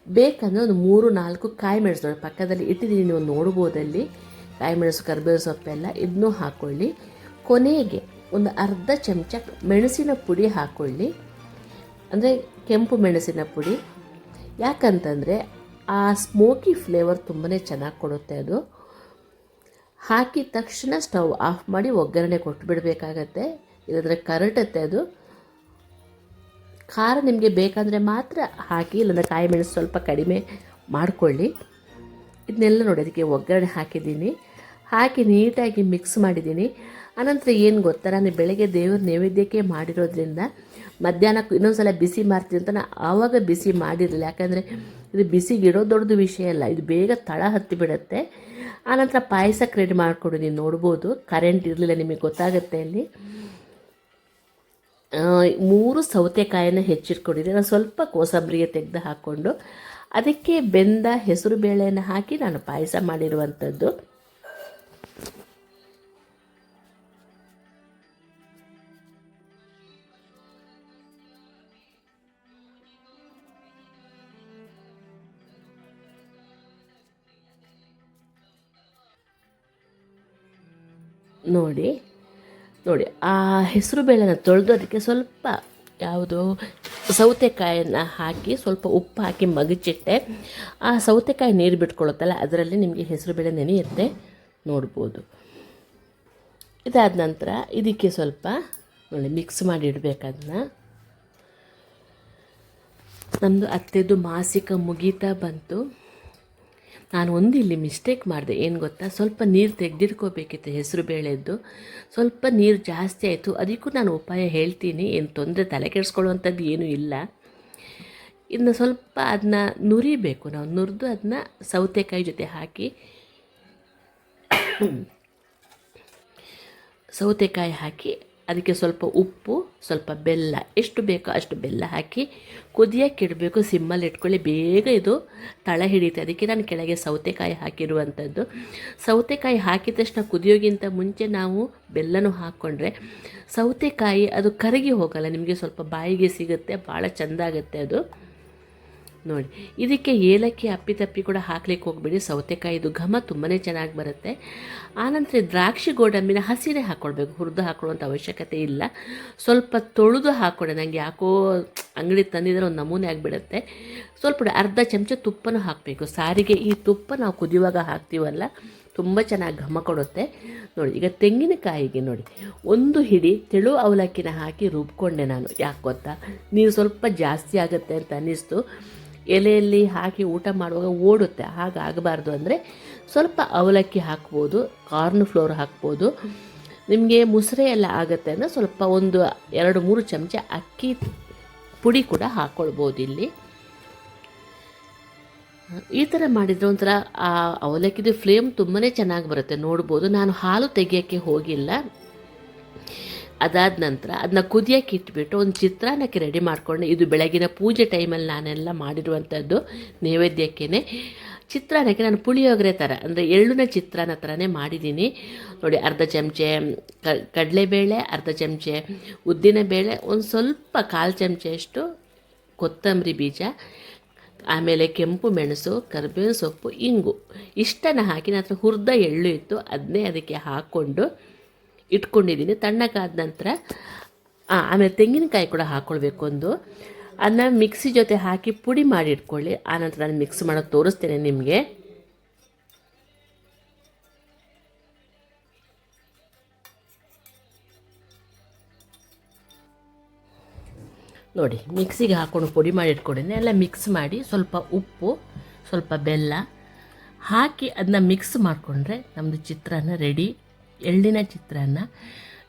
ಬೇಕಂದರೆ ಒಂದು 3-4 ಕಾಯಿ ಮೆಣಸು, ಪಕ್ಕದಲ್ಲಿ ಇಟ್ಟಿದ್ದೀನಿ, ನೀವು ನೋಡ್ಬೋದಲ್ಲಿ ಕಾಯಿ ಮೆಣಸು, ಕರಿಬೇವಿನ ಸೊಪ್ಪೆಲ್ಲ ಇದನ್ನೂ ಹಾಕ್ಕೊಳ್ಳಿ. ಕೊನೆಗೆ ಒಂದು ಅರ್ಧ ಚಮಚ ಮೆಣಸಿನ ಪುಡಿ ಹಾಕ್ಕೊಳ್ಳಿ. ಅಂದರೆ ಕೆಂಪು ಮೆಣಸಿನ ಪುಡಿ. ಯಾಕಂತಂದರೆ ಆ ಸ್ಮೋಕಿ ಫ್ಲೇವರ್ ತುಂಬಾ ಚೆನ್ನಾಗಿ ಕೊಡುತ್ತೆ ಅದು. ಹಾಕಿದ ತಕ್ಷಣ ಸ್ಟವ್ ಆಫ್ ಮಾಡಿ ಒಗ್ಗರಣೆ ಕೊಟ್ಟು ಬಿಡಬೇಕಾಗತ್ತೆ, ಇಲ್ಲಂದರೆ ಕರಟತ್ತೆ ಅದು. ಖಾರ ನಿಮಗೆ ಬೇಕಂದರೆ ಮಾತ್ರ ಹಾಕಿ, ಇಲ್ಲಾಂದರೆ ಕಾಯಿ ಮೆಣಸು ಸ್ವಲ್ಪ ಕಡಿಮೆ ಮಾಡಿಕೊಳ್ಳಿ. ಇದನ್ನೆಲ್ಲ ನೋಡಿ ಅದಕ್ಕೆ ಒಗ್ಗರಣೆ ಹಾಕಿದ್ದೀನಿ, ಹಾಕಿ ನೀಟಾಗಿ ಮಿಕ್ಸ್ ಮಾಡಿದ್ದೀನಿ. ಆನಂತರ ಏನು ಗೊತ್ತಾ, ನಾನು ಬೆಳಗ್ಗೆ ದೇವ್ರ ನೈವೇದ್ಯಕ್ಕೆ ಮಾಡಿರೋದ್ರಿಂದ ಮಧ್ಯಾಹ್ನಕ್ಕೂ ಇನ್ನೊಂದು ಸಲ ಬಿಸಿ ಮಾಡ್ತೀನಿ ಅಂತ ನಾನು ಆವಾಗ ಬಿಸಿ ಮಾಡಿರಲಿಲ್ಲ. ಯಾಕಂದರೆ ಇದು ಬಿಸಿಗಿಡೋ ದೊಡ್ಡದು ವಿಷಯ ಅಲ್ಲ, ಇದು ಬೇಗ ತಳ ಹತ್ತಿ ಬಿಡುತ್ತೆ. ಆನಂತರ ಪಾಯಸಕ್ಕೆ ರೆಡಿ ಮಾಡಿಕೊಡು. ನೀವು ನೋಡ್ಬೋದು, ಕರೆಂಟ್ ಇರಲಿಲ್ಲ, ನಿಮಗೆ ಗೊತ್ತಾಗುತ್ತೆ ಅಲ್ಲಿ. 3 ಸೌತೆಕಾಯನ್ನು ಹೆಚ್ಚಿಟ್ಕೊಂಡಿದ್ದೆ. ನಾನು ಸ್ವಲ್ಪ ಕೋಸಂಬರಿಗೆ ತೆಗೆದು ಹಾಕ್ಕೊಂಡು ಅದಕ್ಕೆ ಬೆಂದ ಹೆಸರು ಬೇಳೆಯನ್ನು ಹಾಕಿ ನಾನು ಪಾಯಸ ಮಾಡಿರುವಂಥದ್ದು. ನೋಡಿ ಆ ಹೆಸರು ಬೇಳೆನ ತೊಳೆದು ಅದಕ್ಕೆ ಸ್ವಲ್ಪ ಯಾವುದು ಸೌತೆಕಾಯನ್ನು ಹಾಕಿ ಸ್ವಲ್ಪ ಉಪ್ಪು ಹಾಕಿ ಮಗಚಿಟ್ಟೆ. ಆ ಸೌತೆಕಾಯಿ ನೀರು ಬಿಟ್ಕೊಳ್ಳುತ್ತಲ್ಲ, ಅದರಲ್ಲಿ ನಿಮಗೆ ಹೆಸರು ಬೇಳೆ ನೆನೆಯುತ್ತೆ, ನೋಡ್ಬೋದು. ಇದಾದ ನಂತರ ಇದಕ್ಕೆ ಸ್ವಲ್ಪ ನೋಡಿ ಮಿಕ್ಸ್ ಮಾಡಿ ಇಡಬೇಕದನ್ನ. ನಮ್ಮದು ಅತ್ತೆದು ಮಾಸಿಕ ಮುಗೀತಾ ಬಂತು. ನಾನು ಒಂದು ಇಲ್ಲಿ ಮಿಸ್ಟೇಕ್ ಮಾಡಿದೆ. ಏನು ಗೊತ್ತಾ, ಸ್ವಲ್ಪ ನೀರು ತೆಗೆದಿಟ್ಕೋಬೇಕಿತ್ತು ಹೆಸರು ಬೇಳೆದ್ದು. ಸ್ವಲ್ಪ ನೀರು ಜಾಸ್ತಿ ಆಯಿತು. ಅದಕ್ಕೂ ನಾನು ಉಪಾಯ ಹೇಳ್ತೀನಿ, ಏನು ತೊಂದರೆ ತಲೆ ಕೆಡಿಸ್ಕೊಳ್ಳುವಂಥದ್ದು ಏನೂ ಇಲ್ಲ. ಇನ್ನು ಸ್ವಲ್ಪ ಅದನ್ನ ನುರಿಬೇಕು. ನಾವು ನುರಿದು ಅದನ್ನ ಸೌತೆಕಾಯಿ ಜೊತೆ ಹಾಕಿ ಅದಕ್ಕೆ ಸ್ವಲ್ಪ ಉಪ್ಪು, ಸ್ವಲ್ಪ ಬೆಲ್ಲ, ಎಷ್ಟು ಬೇಕೋ ಅಷ್ಟು ಬೆಲ್ಲ ಹಾಕಿ ಕುದಿಯೋಕ್ಕೆ ಇಡಬೇಕು. ಸಿಮ್ಮಲ್ಲಿ ಇಟ್ಕೊಳ್ಳಿ, ಬೇಗ ಇದು ತಳ ಹಿಡಿಯುತ್ತೆ. ಅದಕ್ಕೆ ನಾನು ಕೆಳಗೆ ಸೌತೆಕಾಯಿ ಹಾಕಿರುವಂಥದ್ದು. ಸೌತೆಕಾಯಿ ಹಾಕಿದ ತಕ್ಷಣ ಕುದಿಯೋಗಿಂತ ಮುಂಚೆ ನಾವು ಬೆಲ್ಲನೂ ಹಾಕ್ಕೊಂಡ್ರೆ ಸೌತೆಕಾಯಿ ಅದು ಕರಗಿ ಹೋಗಲ್ಲ, ನಿಮಗೆ ಸ್ವಲ್ಪ ಬಾಯಿಗೆ ಸಿಗುತ್ತೆ, ಭಾಳ ಚೆಂದ ಆಗುತ್ತೆ ಅದು. ನೋಡಿ, ಇದಕ್ಕೆ ಏಲಕ್ಕಿ ಅಪ್ಪಿ ಕೂಡ ಹಾಕ್ಲಿಕ್ಕೆ ಹೋಗ್ಬೇಡಿ. ಸೌತೆಕಾಯಿದು ಘಮ ತುಂಬಾ ಚೆನ್ನಾಗಿ ಬರುತ್ತೆ. ಆನಂತರ ದ್ರಾಕ್ಷಿ ಗೋಡಂಬಿನ ಹಸಿರೇ ಹಾಕ್ಕೊಳ್ಬೇಕು, ಹುರಿದು ಹಾಕೊಳ್ಳುವಂಥ ಅವಶ್ಯಕತೆ ಇಲ್ಲ. ಸ್ವಲ್ಪ ತೊಳೆದು ಹಾಕ್ಕೊಂಡೆ, ನನಗೆ ಯಾಕೋ ಅಂಗಡಿ ತಂದಿದ್ರೆ ಒಂದು ನಮೂನೆ ಆಗಿಬಿಡುತ್ತೆ. ಸ್ವಲ್ಪ ಅರ್ಧ ಚಮಚ ತುಪ್ಪನೂ ಹಾಕಬೇಕು. ಸಾರಿಗೆ ಈ ತುಪ್ಪ ನಾವು ಕುದಿಯುವಾಗ ಹಾಕ್ತೀವಲ್ಲ, ತುಂಬ ಚೆನ್ನಾಗಿ ಘಮ ಕೊಡುತ್ತೆ. ನೋಡಿ, ಈಗ ತೆಂಗಿನಕಾಯಿಗೆ ನೋಡಿ 1 ಹಿಡಿ ತೆಳು ಅವಲಕ್ಕಿನ ಹಾಕಿ ರುಬ್ಕೊಂಡೆ ನಾನು. ಯಾಕೆ ಗೊತ್ತಾ, ನೀರು ಸ್ವಲ್ಪ ಜಾಸ್ತಿ ಆಗುತ್ತೆ ಅಂತ ಅನ್ನಿಸ್ತು. ಎಲೆಯಲ್ಲಿ ಹಾಕಿ ಊಟ ಮಾಡುವಾಗ ಓಡುತ್ತೆ, ಹಾಗಾಗಬಾರ್ದು ಅಂದರೆ ಸ್ವಲ್ಪ ಅವಲಕ್ಕಿ ಹಾಕ್ಬೋದು, ಕಾರ್ನ್ ಫ್ಲೋರ್ ಹಾಕ್ಬೋದು. ನಿಮಗೆ ಮುಸ್ರೆ ಎಲ್ಲ ಆಗುತ್ತೆ ಅಂದರೆ ಸ್ವಲ್ಪ 1-2-3 ಚಮಚ ಅಕ್ಕಿ ಪುಡಿ ಕೂಡ ಹಾಕ್ಕೊಳ್ಬೋದು ಇಲ್ಲಿ. ಈ ಥರ ಮಾಡಿದರೆ ಒಂಥರ ಆ ಅವಲಕ್ಕಿದು ಫ್ಲೇಮ್ ತುಂಬಾ ಚೆನ್ನಾಗಿ ಬರುತ್ತೆ, ನೋಡ್ಬೋದು. ನಾನು ಹಾಲು ತೆಗಿಯೋಕ್ಕೆ ಹೋಗಿಲ್ಲ. ಅದಾದ ನಂತರ ಅದನ್ನ ಕುದಿಯೋಕ್ಕೆ ಇಟ್ಬಿಟ್ಟು ಒಂದು ಚಿತ್ರಾನ್ನಕ್ಕೆ ರೆಡಿ ಮಾಡಿಕೊಂಡು, ಇದು ಬೆಳಗಿನ ಪೂಜೆ ಟೈಮಲ್ಲಿ ನಾನೆಲ್ಲ ಮಾಡಿರುವಂಥದ್ದು ನೈವೇದ್ಯಕ್ಕೇ. ಚಿತ್ರಾನ್ನಕ್ಕೆ ನಾನು ಪುಳಿಯೋಗರೆ ಥರ ಅಂದರೆ ಎಳ್ಳಿನ ಚಿತ್ರಾನ್ನ ಥರನೇ ಮಾಡಿದ್ದೀನಿ. ನೋಡಿ, ಅರ್ಧ ಚಮಚೆ ಕಡಲೆಬೇಳೆ, ಅರ್ಧ ಚಮಚೆ ಉದ್ದಿನಬೇಳೆ, ಒಂದು ಸ್ವಲ್ಪ 1/4 ಚಮಚೆಯಷ್ಟು ಕೊತ್ತಂಬರಿ ಬೀಜ, ಆಮೇಲೆ ಕೆಂಪು ಮೆಣಸು, ಕರಿಬೇವಿನ ಸೊಪ್ಪು, ಇಂಗು ಇಷ್ಟನ್ನು ಹಾಕಿ ನಂತರ ಹುರಿದ ಎಳ್ಳು ಇತ್ತು, ಅದನ್ನೇ ಅದಕ್ಕೆ ಹಾಕ್ಕೊಂಡು ಇಟ್ಕೊಂಡಿದ್ದೀನಿ. ತಣ್ಣಗಾದ ನಂತರ ಆಮೇಲೆ ತೆಂಗಿನಕಾಯಿ ಕೂಡ ಹಾಕ್ಕೊಳ್ಬೇಕು ಒಂದು. ಅದನ್ನ ಮಿಕ್ಸಿ ಜೊತೆ ಹಾಕಿ ಪುಡಿ ಮಾಡಿ ಇಟ್ಕೊಳ್ಳಿ. ಆನಂತರ ನಾನು ಮಿಕ್ಸ್ ಮಾಡೋದು ತೋರಿಸ್ತೇನೆ ನಿಮಗೆ. ನೋಡಿ, ಮಿಕ್ಸಿಗೆ ಹಾಕ್ಕೊಂಡು ಪುಡಿ ಮಾಡಿ ಇಟ್ಕೊಂಡಿದ್ದೀನಿ. ಎಲ್ಲ ಮಿಕ್ಸ್ ಮಾಡಿ ಸ್ವಲ್ಪ ಉಪ್ಪು, ಸ್ವಲ್ಪ ಬೆಲ್ಲ ಹಾಕಿ ಅದನ್ನ ಮಿಕ್ಸ್ ಮಾಡಿಕೊಂಡ್ರೆ ನಮ್ಮದು ಚಿತ್ರಾನ್ನ ರೆಡಿ. ಎಳ್ಳಿನ ಚಿತ್ರಾನ್ನ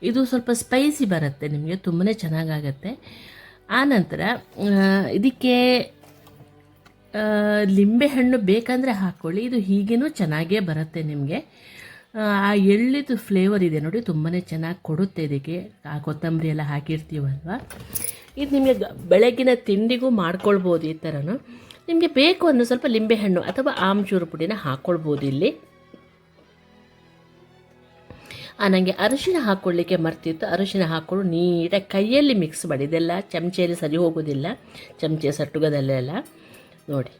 ಇದು ಸ್ವಲ್ಪ ಸ್ಪೈಸಿ ಬರುತ್ತೆ, ನಿಮಗೆ ತುಂಬಾ ಚೆನ್ನಾಗಾಗತ್ತೆ. ಆನಂತರ ಇದಕ್ಕೆ ಲಿಂಬೆಹಣ್ಣು ಬೇಕಂದರೆ ಹಾಕ್ಕೊಳ್ಳಿ, ಇದು ಹೀಗೇನೂ ಚೆನ್ನಾಗೇ ಬರುತ್ತೆ ನಿಮಗೆ. ಆ ಎಳ್ಳಿದು ಫ್ಲೇವರ್ ಇದೆ ನೋಡಿ, ತುಂಬಾ ಚೆನ್ನಾಗಿ ಕೊಡುತ್ತೆ ಇದಕ್ಕೆ. ಆ ಕೊತ್ತಂಬರಿ ಎಲ್ಲ ಹಾಕಿರ್ತೀವಲ್ವ, ಇದು ನಿಮಗೆ ಬೆಳಗಿನ ತಿಂಡಿಗೂ ಮಾಡ್ಕೊಳ್ಬೋದು. ಈ ಥರನೂ ನಿಮಗೆ ಬೇಕು ಅನ್ನೋ ಸ್ವಲ್ಪ ಲಿಂಬೆಹಣ್ಣು ಅಥವಾ ಆಮ್ಚೂರು ಪುಡಿನ ಹಾಕ್ಕೊಳ್ಬೋದು ಇಲ್ಲಿ. ನನಗೆ ಅರಿಶಿನ ಹಾಕ್ಕೊಳ್ಳಿಕ್ಕೆ ಮರ್ತಿತ್ತು, ಅರಿಶಿನ ಹಾಕ್ಕೊಂಡು ನೀಟಾಗಿ ಕೈಯಲ್ಲಿ ಮಿಕ್ಸ್ ಮಾಡಿ. ಇದೆಲ್ಲ ಚಮಚೆಯಲ್ಲಿ ಸರಿ ಹೋಗೋದಿಲ್ಲ, ಚಮಚೆ ಸಟ್ಟುಗದಲ್ಲೆಲ್ಲ. ನೋಡಿ,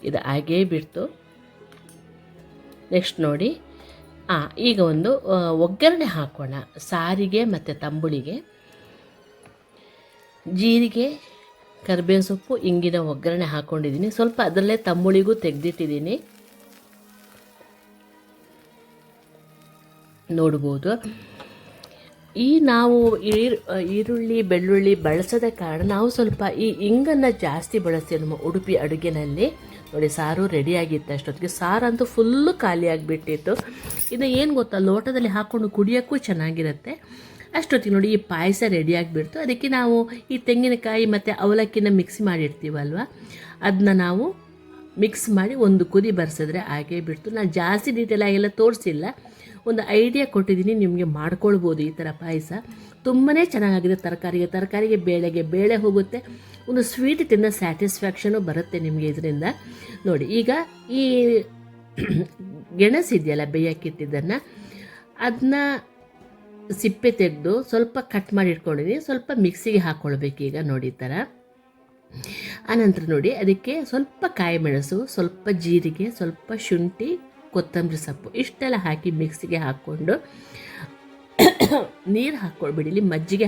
ಇದು ಹಾಗೇ ಬಿಡ್ತು. ನೆಕ್ಸ್ಟ್ ನೋಡಿ, ಈಗ ಒಂದು ಒಗ್ಗರಣೆ ಹಾಕೋಣ. ಸಾರಿಗೆ ಮತ್ತು ತಂಬುಳಿಗೆ ಜೀರಿಗೆ, ಕರಿಬೇವು ಸೊಪ್ಪು ಇಂಗಿನ ಒಗ್ಗರಣೆ ಹಾಕ್ಕೊಂಡಿದ್ದೀನಿ. ಸ್ವಲ್ಪ ಅದರಲ್ಲೇ ತಂಬುಳಿಗೂ ತೆಗೆದಿಟ್ಟಿದ್ದೀನಿ, ನೋಡ್ಬೋದು. ಈ ನಾವು ಈರುಳ್ಳಿ ಬೆಳ್ಳುಳ್ಳಿ ಬಳಸದ ಕಾರಣ ನಾವು ಸ್ವಲ್ಪ ಈ ಇಂಗನ್ನು ಜಾಸ್ತಿ ಬಳಸ್ತೀವಿ ನಮ್ಮ ಉಡುಪಿ ಅಡುಗೆನಲ್ಲಿ. ನೋಡಿ, ಸಾರು ರೆಡಿಯಾಗಿತ್ತು. ಅಷ್ಟೊತ್ತಿಗೆ ಸಾರಂತೂ ಫುಲ್ಲು ಖಾಲಿ ಆಗಿಬಿಟ್ಟಿತ್ತು. ಇದು ಏನು ಗೊತ್ತಾ, ಲೋಟದಲ್ಲಿ ಹಾಕ್ಕೊಂಡು ಕುಡಿಯೋಕ್ಕೂ ಚೆನ್ನಾಗಿರುತ್ತೆ. ಅಷ್ಟೊತ್ತಿಗೆ ನೋಡಿ ಈ ಪಾಯಸ ರೆಡಿಯಾಗಿಬಿಡ್ತು. ಅದಕ್ಕೆ ನಾವು ಈ ತೆಂಗಿನಕಾಯಿ ಮತ್ತು ಅವಲಕ್ಕಿನ ಮಿಕ್ಸ್ ಮಾಡಿರ್ತೀವಲ್ವ, ಅದನ್ನ ನಾವು ಮಿಕ್ಸ್ ಮಾಡಿ ಒಂದು ಕುದಿ ಬರ್ಸಿದ್ರೆ ಆಗೇ ಬಿಡ್ತು. ನಾನು ಜಾಸ್ತಿ ಡೀಟೇಲ್ ಆಗೆಲ್ಲ ತೋರಿಸಿಲ್ಲ, ಒಂದು ಐಡಿಯಾ ಕೊಟ್ಟಿದ್ದೀನಿ, ನಿಮಗೆ ಮಾಡ್ಕೊಳ್ಬೋದು ಈ ಥರ ಪಾಯಸ. ತುಂಬಾ ಚೆನ್ನಾಗಿದೆ. ತರಕಾರಿಗೆ ಬೇಳೆಗೆ ಬೇಳೆ ಹೋಗುತ್ತೆ, ಒಂದು ಸ್ವೀಟ್ ತಿನ್ನೋ ಸ್ಯಾಟಿಸ್ಫ್ಯಾಕ್ಷನು ಬರುತ್ತೆ ನಿಮಗೆ ಇದರಿಂದ. ನೋಡಿ, ಈಗ ಈ ಗೆಣಸಿದೆಯಲ್ಲ ಬೇಯಕ್ಕಿಟ್ಟಿದ್ದನ್ನು, ಅದನ್ನ ಸಿಪ್ಪೆ ತೆಗೆದು ಸ್ವಲ್ಪ ಕಟ್ ಮಾಡಿ ಇಟ್ಕೊಂಡಿದ್ದೀನಿ. ಸ್ವಲ್ಪ ಮಿಕ್ಸಿಗೆ ಹಾಕ್ಕೊಳ್ಬೇಕು ಈಗ, ನೋಡಿ ಈ ಥರ. ಆನಂತರ ನೋಡಿ ಅದಕ್ಕೆ ಸ್ವಲ್ಪ ಕಾಯಿ ಮೆಣಸು, ಸ್ವಲ್ಪ ಜೀರಿಗೆ, ಸ್ವಲ್ಪ ಶುಂಠಿ, ಕೊತ್ತಂಬರಿ ಸೊಪ್ಪು ಇಷ್ಟೆಲ್ಲ ಹಾಕಿ ಮಿಕ್ಸಿಗೆ ಹಾಕ್ಕೊಂಡು ನೀರು ಹಾಕ್ಕೊಳ್ಬಿಡಿ, ಮಜ್ಜಿಗೆ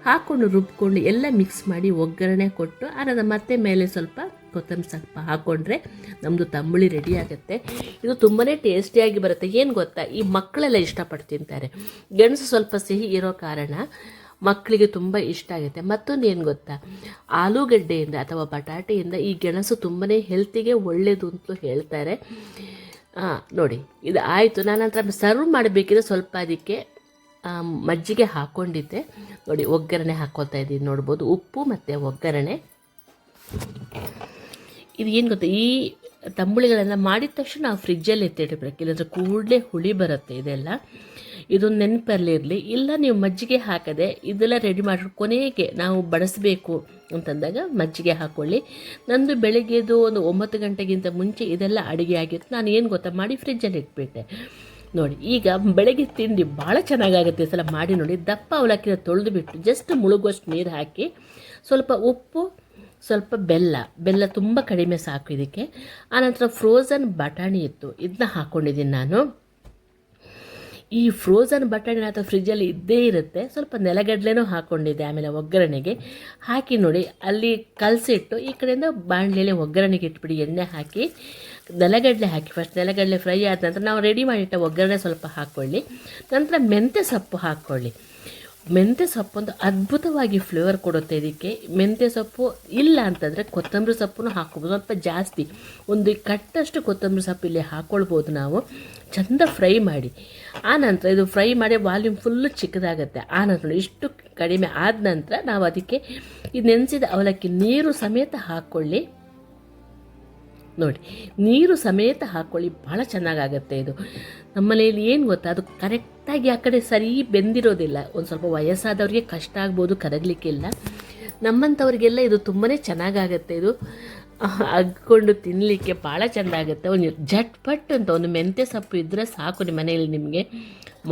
ಹಾಕ್ಕೊಂಡು ರುಬ್ಕೊಂಡು ಎಲ್ಲ ಮಿಕ್ಸ್ ಮಾಡಿ ಒಗ್ಗರಣೆ ಕೊಟ್ಟು ಆನಂತರ ಮತ್ತೆ ಮೇಲೆ ಸ್ವಲ್ಪ ಕೊತ್ತಂಬರಿ ಸೊಪ್ಪು ಹಾಕ್ಕೊಂಡ್ರೆ ನಮ್ಮದು ತಂಬುಳಿ ರೆಡಿ ಆಗುತ್ತೆ. ಇದು ತುಂಬಾ ಟೇಸ್ಟಿಯಾಗಿ ಬರುತ್ತೆ. ಏನು ಗೊತ್ತಾ, ಈ ಮಕ್ಕಳೆಲ್ಲ ಇಷ್ಟಪಟ್ಟು ತಿಂತಾರೆ. ಗೆಣಸು ಸ್ವಲ್ಪ ಸಿಹಿ ಇರೋ ಕಾರಣ ಮಕ್ಕಳಿಗೆ ತುಂಬ ಇಷ್ಟ ಆಗುತ್ತೆ. ಮತ್ತೊಂದು ಏನು ಗೊತ್ತಾ, ಆಲೂಗಡ್ಡೆಯಿಂದ ಅಥವಾ ಬಟಾಟೆಯಿಂದ ಈ ಗೆಣಸು ತುಂಬಾ ಹೆಲ್ತಿಗೆ ಒಳ್ಳೆಯದು ಅಂತಲೂ ಹೇಳ್ತಾರೆ. ನೋಡಿ, ಇದು ಆಯಿತು. ನಾನಂತರ ಸರ್ವ್ ಮಾಡಬೇಕಿದ್ರೆ ಸ್ವಲ್ಪ ಅದಕ್ಕೆ ಮಜ್ಜಿಗೆ ಹಾಕ್ಕೊಂಡಿದ್ದೆ. ನೋಡಿ, ಒಗ್ಗರಣೆ ಹಾಕ್ಕೊಳ್ತಾ ಇದ್ದೀನಿ, ನೋಡ್ಬೋದು. ಉಪ್ಪು ಮತ್ತು ಒಗ್ಗರಣೆ. ಇದು ಏನು ಗೊತ್ತಾ, ಈ ತಂಬುಳಿಗಳನ್ನು ಮಾಡಿದ ತಕ್ಷಣ ನಾವು ಫ್ರಿಜ್ಜಲ್ಲಿ ಎತ್ತಿಡಬೇಕು, ಇಲ್ಲಾಂದರೆ ಕೂಡಲೇ ಹುಳಿ ಬರುತ್ತೆ ಇದೆಲ್ಲ. ಇದೊಂದು ನೆನಪಲ್ಲಿರಲಿ. ಇಲ್ಲ ನೀವು ಮಜ್ಜಿಗೆ ಹಾಕದೆ ಇದೆಲ್ಲ ರೆಡಿ ಮಾಡಿ ಕೊನೆಗೆ ನಾವು ಬಡಿಸ್ಬೇಕು ಅಂತಂದಾಗ ಮಜ್ಜಿಗೆ ಹಾಕ್ಕೊಳ್ಳಿ. ನಂದು ಬೆಳಗ್ಗೆದು ಒಂದು 9 ಗಂಟೆಗಿಂತ ಮುಂಚೆ ಇದೆಲ್ಲ ಅಡುಗೆ ಆಗಿತ್ತು. ನಾನು ಏನು ಗೊತ್ತಾ ಮಾಡಿ ಫ್ರಿಜ್ಜಲ್ಲಿ ಇಟ್ಬಿಟ್ಟೆ. ನೋಡಿ, ಈಗ ಬೆಳಗ್ಗೆ ತಿಂಡಿ ಭಾಳ ಚೆನ್ನಾಗಾಗುತ್ತೆ. ಈ ಸಲ ಮಾಡಿ ನೋಡಿ. ದಪ್ಪ ಅವಲಕ್ಕಿನ ತೊಳೆದು ಬಿಟ್ಟು ಜಸ್ಟ್ ಮುಳುಗುವಷ್ಟು ನೀರು ಹಾಕಿ, ಸ್ವಲ್ಪ ಉಪ್ಪು, ಸ್ವಲ್ಪ ಬೆಲ್ಲ ತುಂಬ ಕಡಿಮೆ ಸಾಕು ಇದಕ್ಕೆ. ಆನಂತರ ಫ್ರೋಝನ್ ಬಟಾಣಿ ಇತ್ತು, ಇದನ್ನ ಹಾಕ್ಕೊಂಡಿದ್ದೀನಿ ನಾನು. ಈ ಫ್ರೋಝನ್ ಬಟಾಣಿ ಅಥವಾ ಫ್ರಿಜ್ಜಲ್ಲಿ ಇದ್ದೇ ಇರುತ್ತೆ. ಸ್ವಲ್ಪ ನೆಲಗಡಲೆನೂ ಹಾಕ್ಕೊಂಡಿದ್ದೆ ಆಮೇಲೆ ಒಗ್ಗರಣೆಗೆ ಹಾಕಿ. ನೋಡಿ, ಅಲ್ಲಿ ಕಲಸಿಟ್ಟು ಈ ಕಡೆಯಿಂದ ಬಾಣಲೆಯಲ್ಲಿ ಒಗ್ಗರಣೆಗೆ ಇಟ್ಬಿಡಿ. ಎಣ್ಣೆ ಹಾಕಿ ನೆಲಗಡಲೆ ಹಾಕಿ, ಫಸ್ಟ್ ನೆಲಗಡಲೆ ಫ್ರೈ ಆದ ನಂತರ ನಾವು ರೆಡಿ ಮಾಡಿಟ್ಟ ಒಗ್ಗರಣೆ ಸ್ವಲ್ಪ ಹಾಕ್ಕೊಳ್ಳಿ. ನಂತರ ಮೆಂತ್ಯ ಸೊಪ್ಪು ಹಾಕ್ಕೊಳ್ಳಿ. ಮೆಂತ್ಯ ಸೊಪ್ಪು ಒಂದು ಅದ್ಭುತವಾಗಿ ಫ್ಲೇವರ್ ಕೊಡುತ್ತೆ ಇದಕ್ಕೆ. ಮೆಂತ್ಯ ಸೊಪ್ಪು ಇಲ್ಲ ಅಂತಂದರೆ ಕೊತ್ತಂಬರಿ ಸೊಪ್ಪನ್ನು ಹಾಕ್ಕೊಬೋದು, ಸ್ವಲ್ಪ ಜಾಸ್ತಿ, ಒಂದು ಕಟ್ಟಷ್ಟು ಕೊತ್ತಂಬರಿ ಸೊಪ್ಪು ಇಲ್ಲಿ ಹಾಕ್ಕೊಳ್ಬೋದು ನಾವು. ಚೆಂದ ಫ್ರೈ ಮಾಡಿ. ಆನಂತರ ಇದು ಫ್ರೈ ಮಾಡಿ ವಾಲ್ಯೂಮ್ ಫುಲ್ಲು ಚಿಕ್ಕದಾಗುತ್ತೆ. ಆನಂತರ ಇಷ್ಟು ಕಡಿಮೆ ಆದ ನಂತರ ನಾವು ಅದಕ್ಕೆ ಈ ನೆನೆಸಿದ ಅವಲಕ್ಕಿ ನೀರು ಸಮೇತ ಹಾಕ್ಕೊಳ್ಳಿ. ನೋಡಿ, ನೀರು ಸಮೇತ ಹಾಕ್ಕೊಳ್ಳಿ, ಭಾಳ ಚೆನ್ನಾಗಾಗತ್ತೆ ಇದು. ನಮ್ಮನೇಲಿ ಏನು ಗೊತ್ತಾ, ಅದು ಕರೆಕ್ಟಾಗಿ ಆ ಕಡೆ ಸರಿ ಬೆಂದಿರೋದಿಲ್ಲ. ಒಂದು ಸ್ವಲ್ಪ ವಯಸ್ಸಾದವ್ರಿಗೆ ಕಷ್ಟ ಆಗ್ಬೋದು, ಕರಗಲಿಕ್ಕಿಲ್ಲ. ನಮ್ಮಂಥವ್ರಿಗೆಲ್ಲ ಇದು ತುಂಬಾ ಚೆನ್ನಾಗಾಗತ್ತೆ. ಇದು ಅಗ್ಕೊಂಡು ತಿನ್ನಲಿಕ್ಕೆ ಭಾಳ ಚೆಂದ ಆಗುತ್ತೆ. ಒಂದು ಜಟ್ಪಟ್ ಅಂತ ಒಂದು ಮೆಂತ್ಯ ಸೊಪ್ಪು ಇದ್ದರೆ ಸಾಕು, ನಿಮ್ಮ ಮನೆಯಲ್ಲಿ ನಿಮಗೆ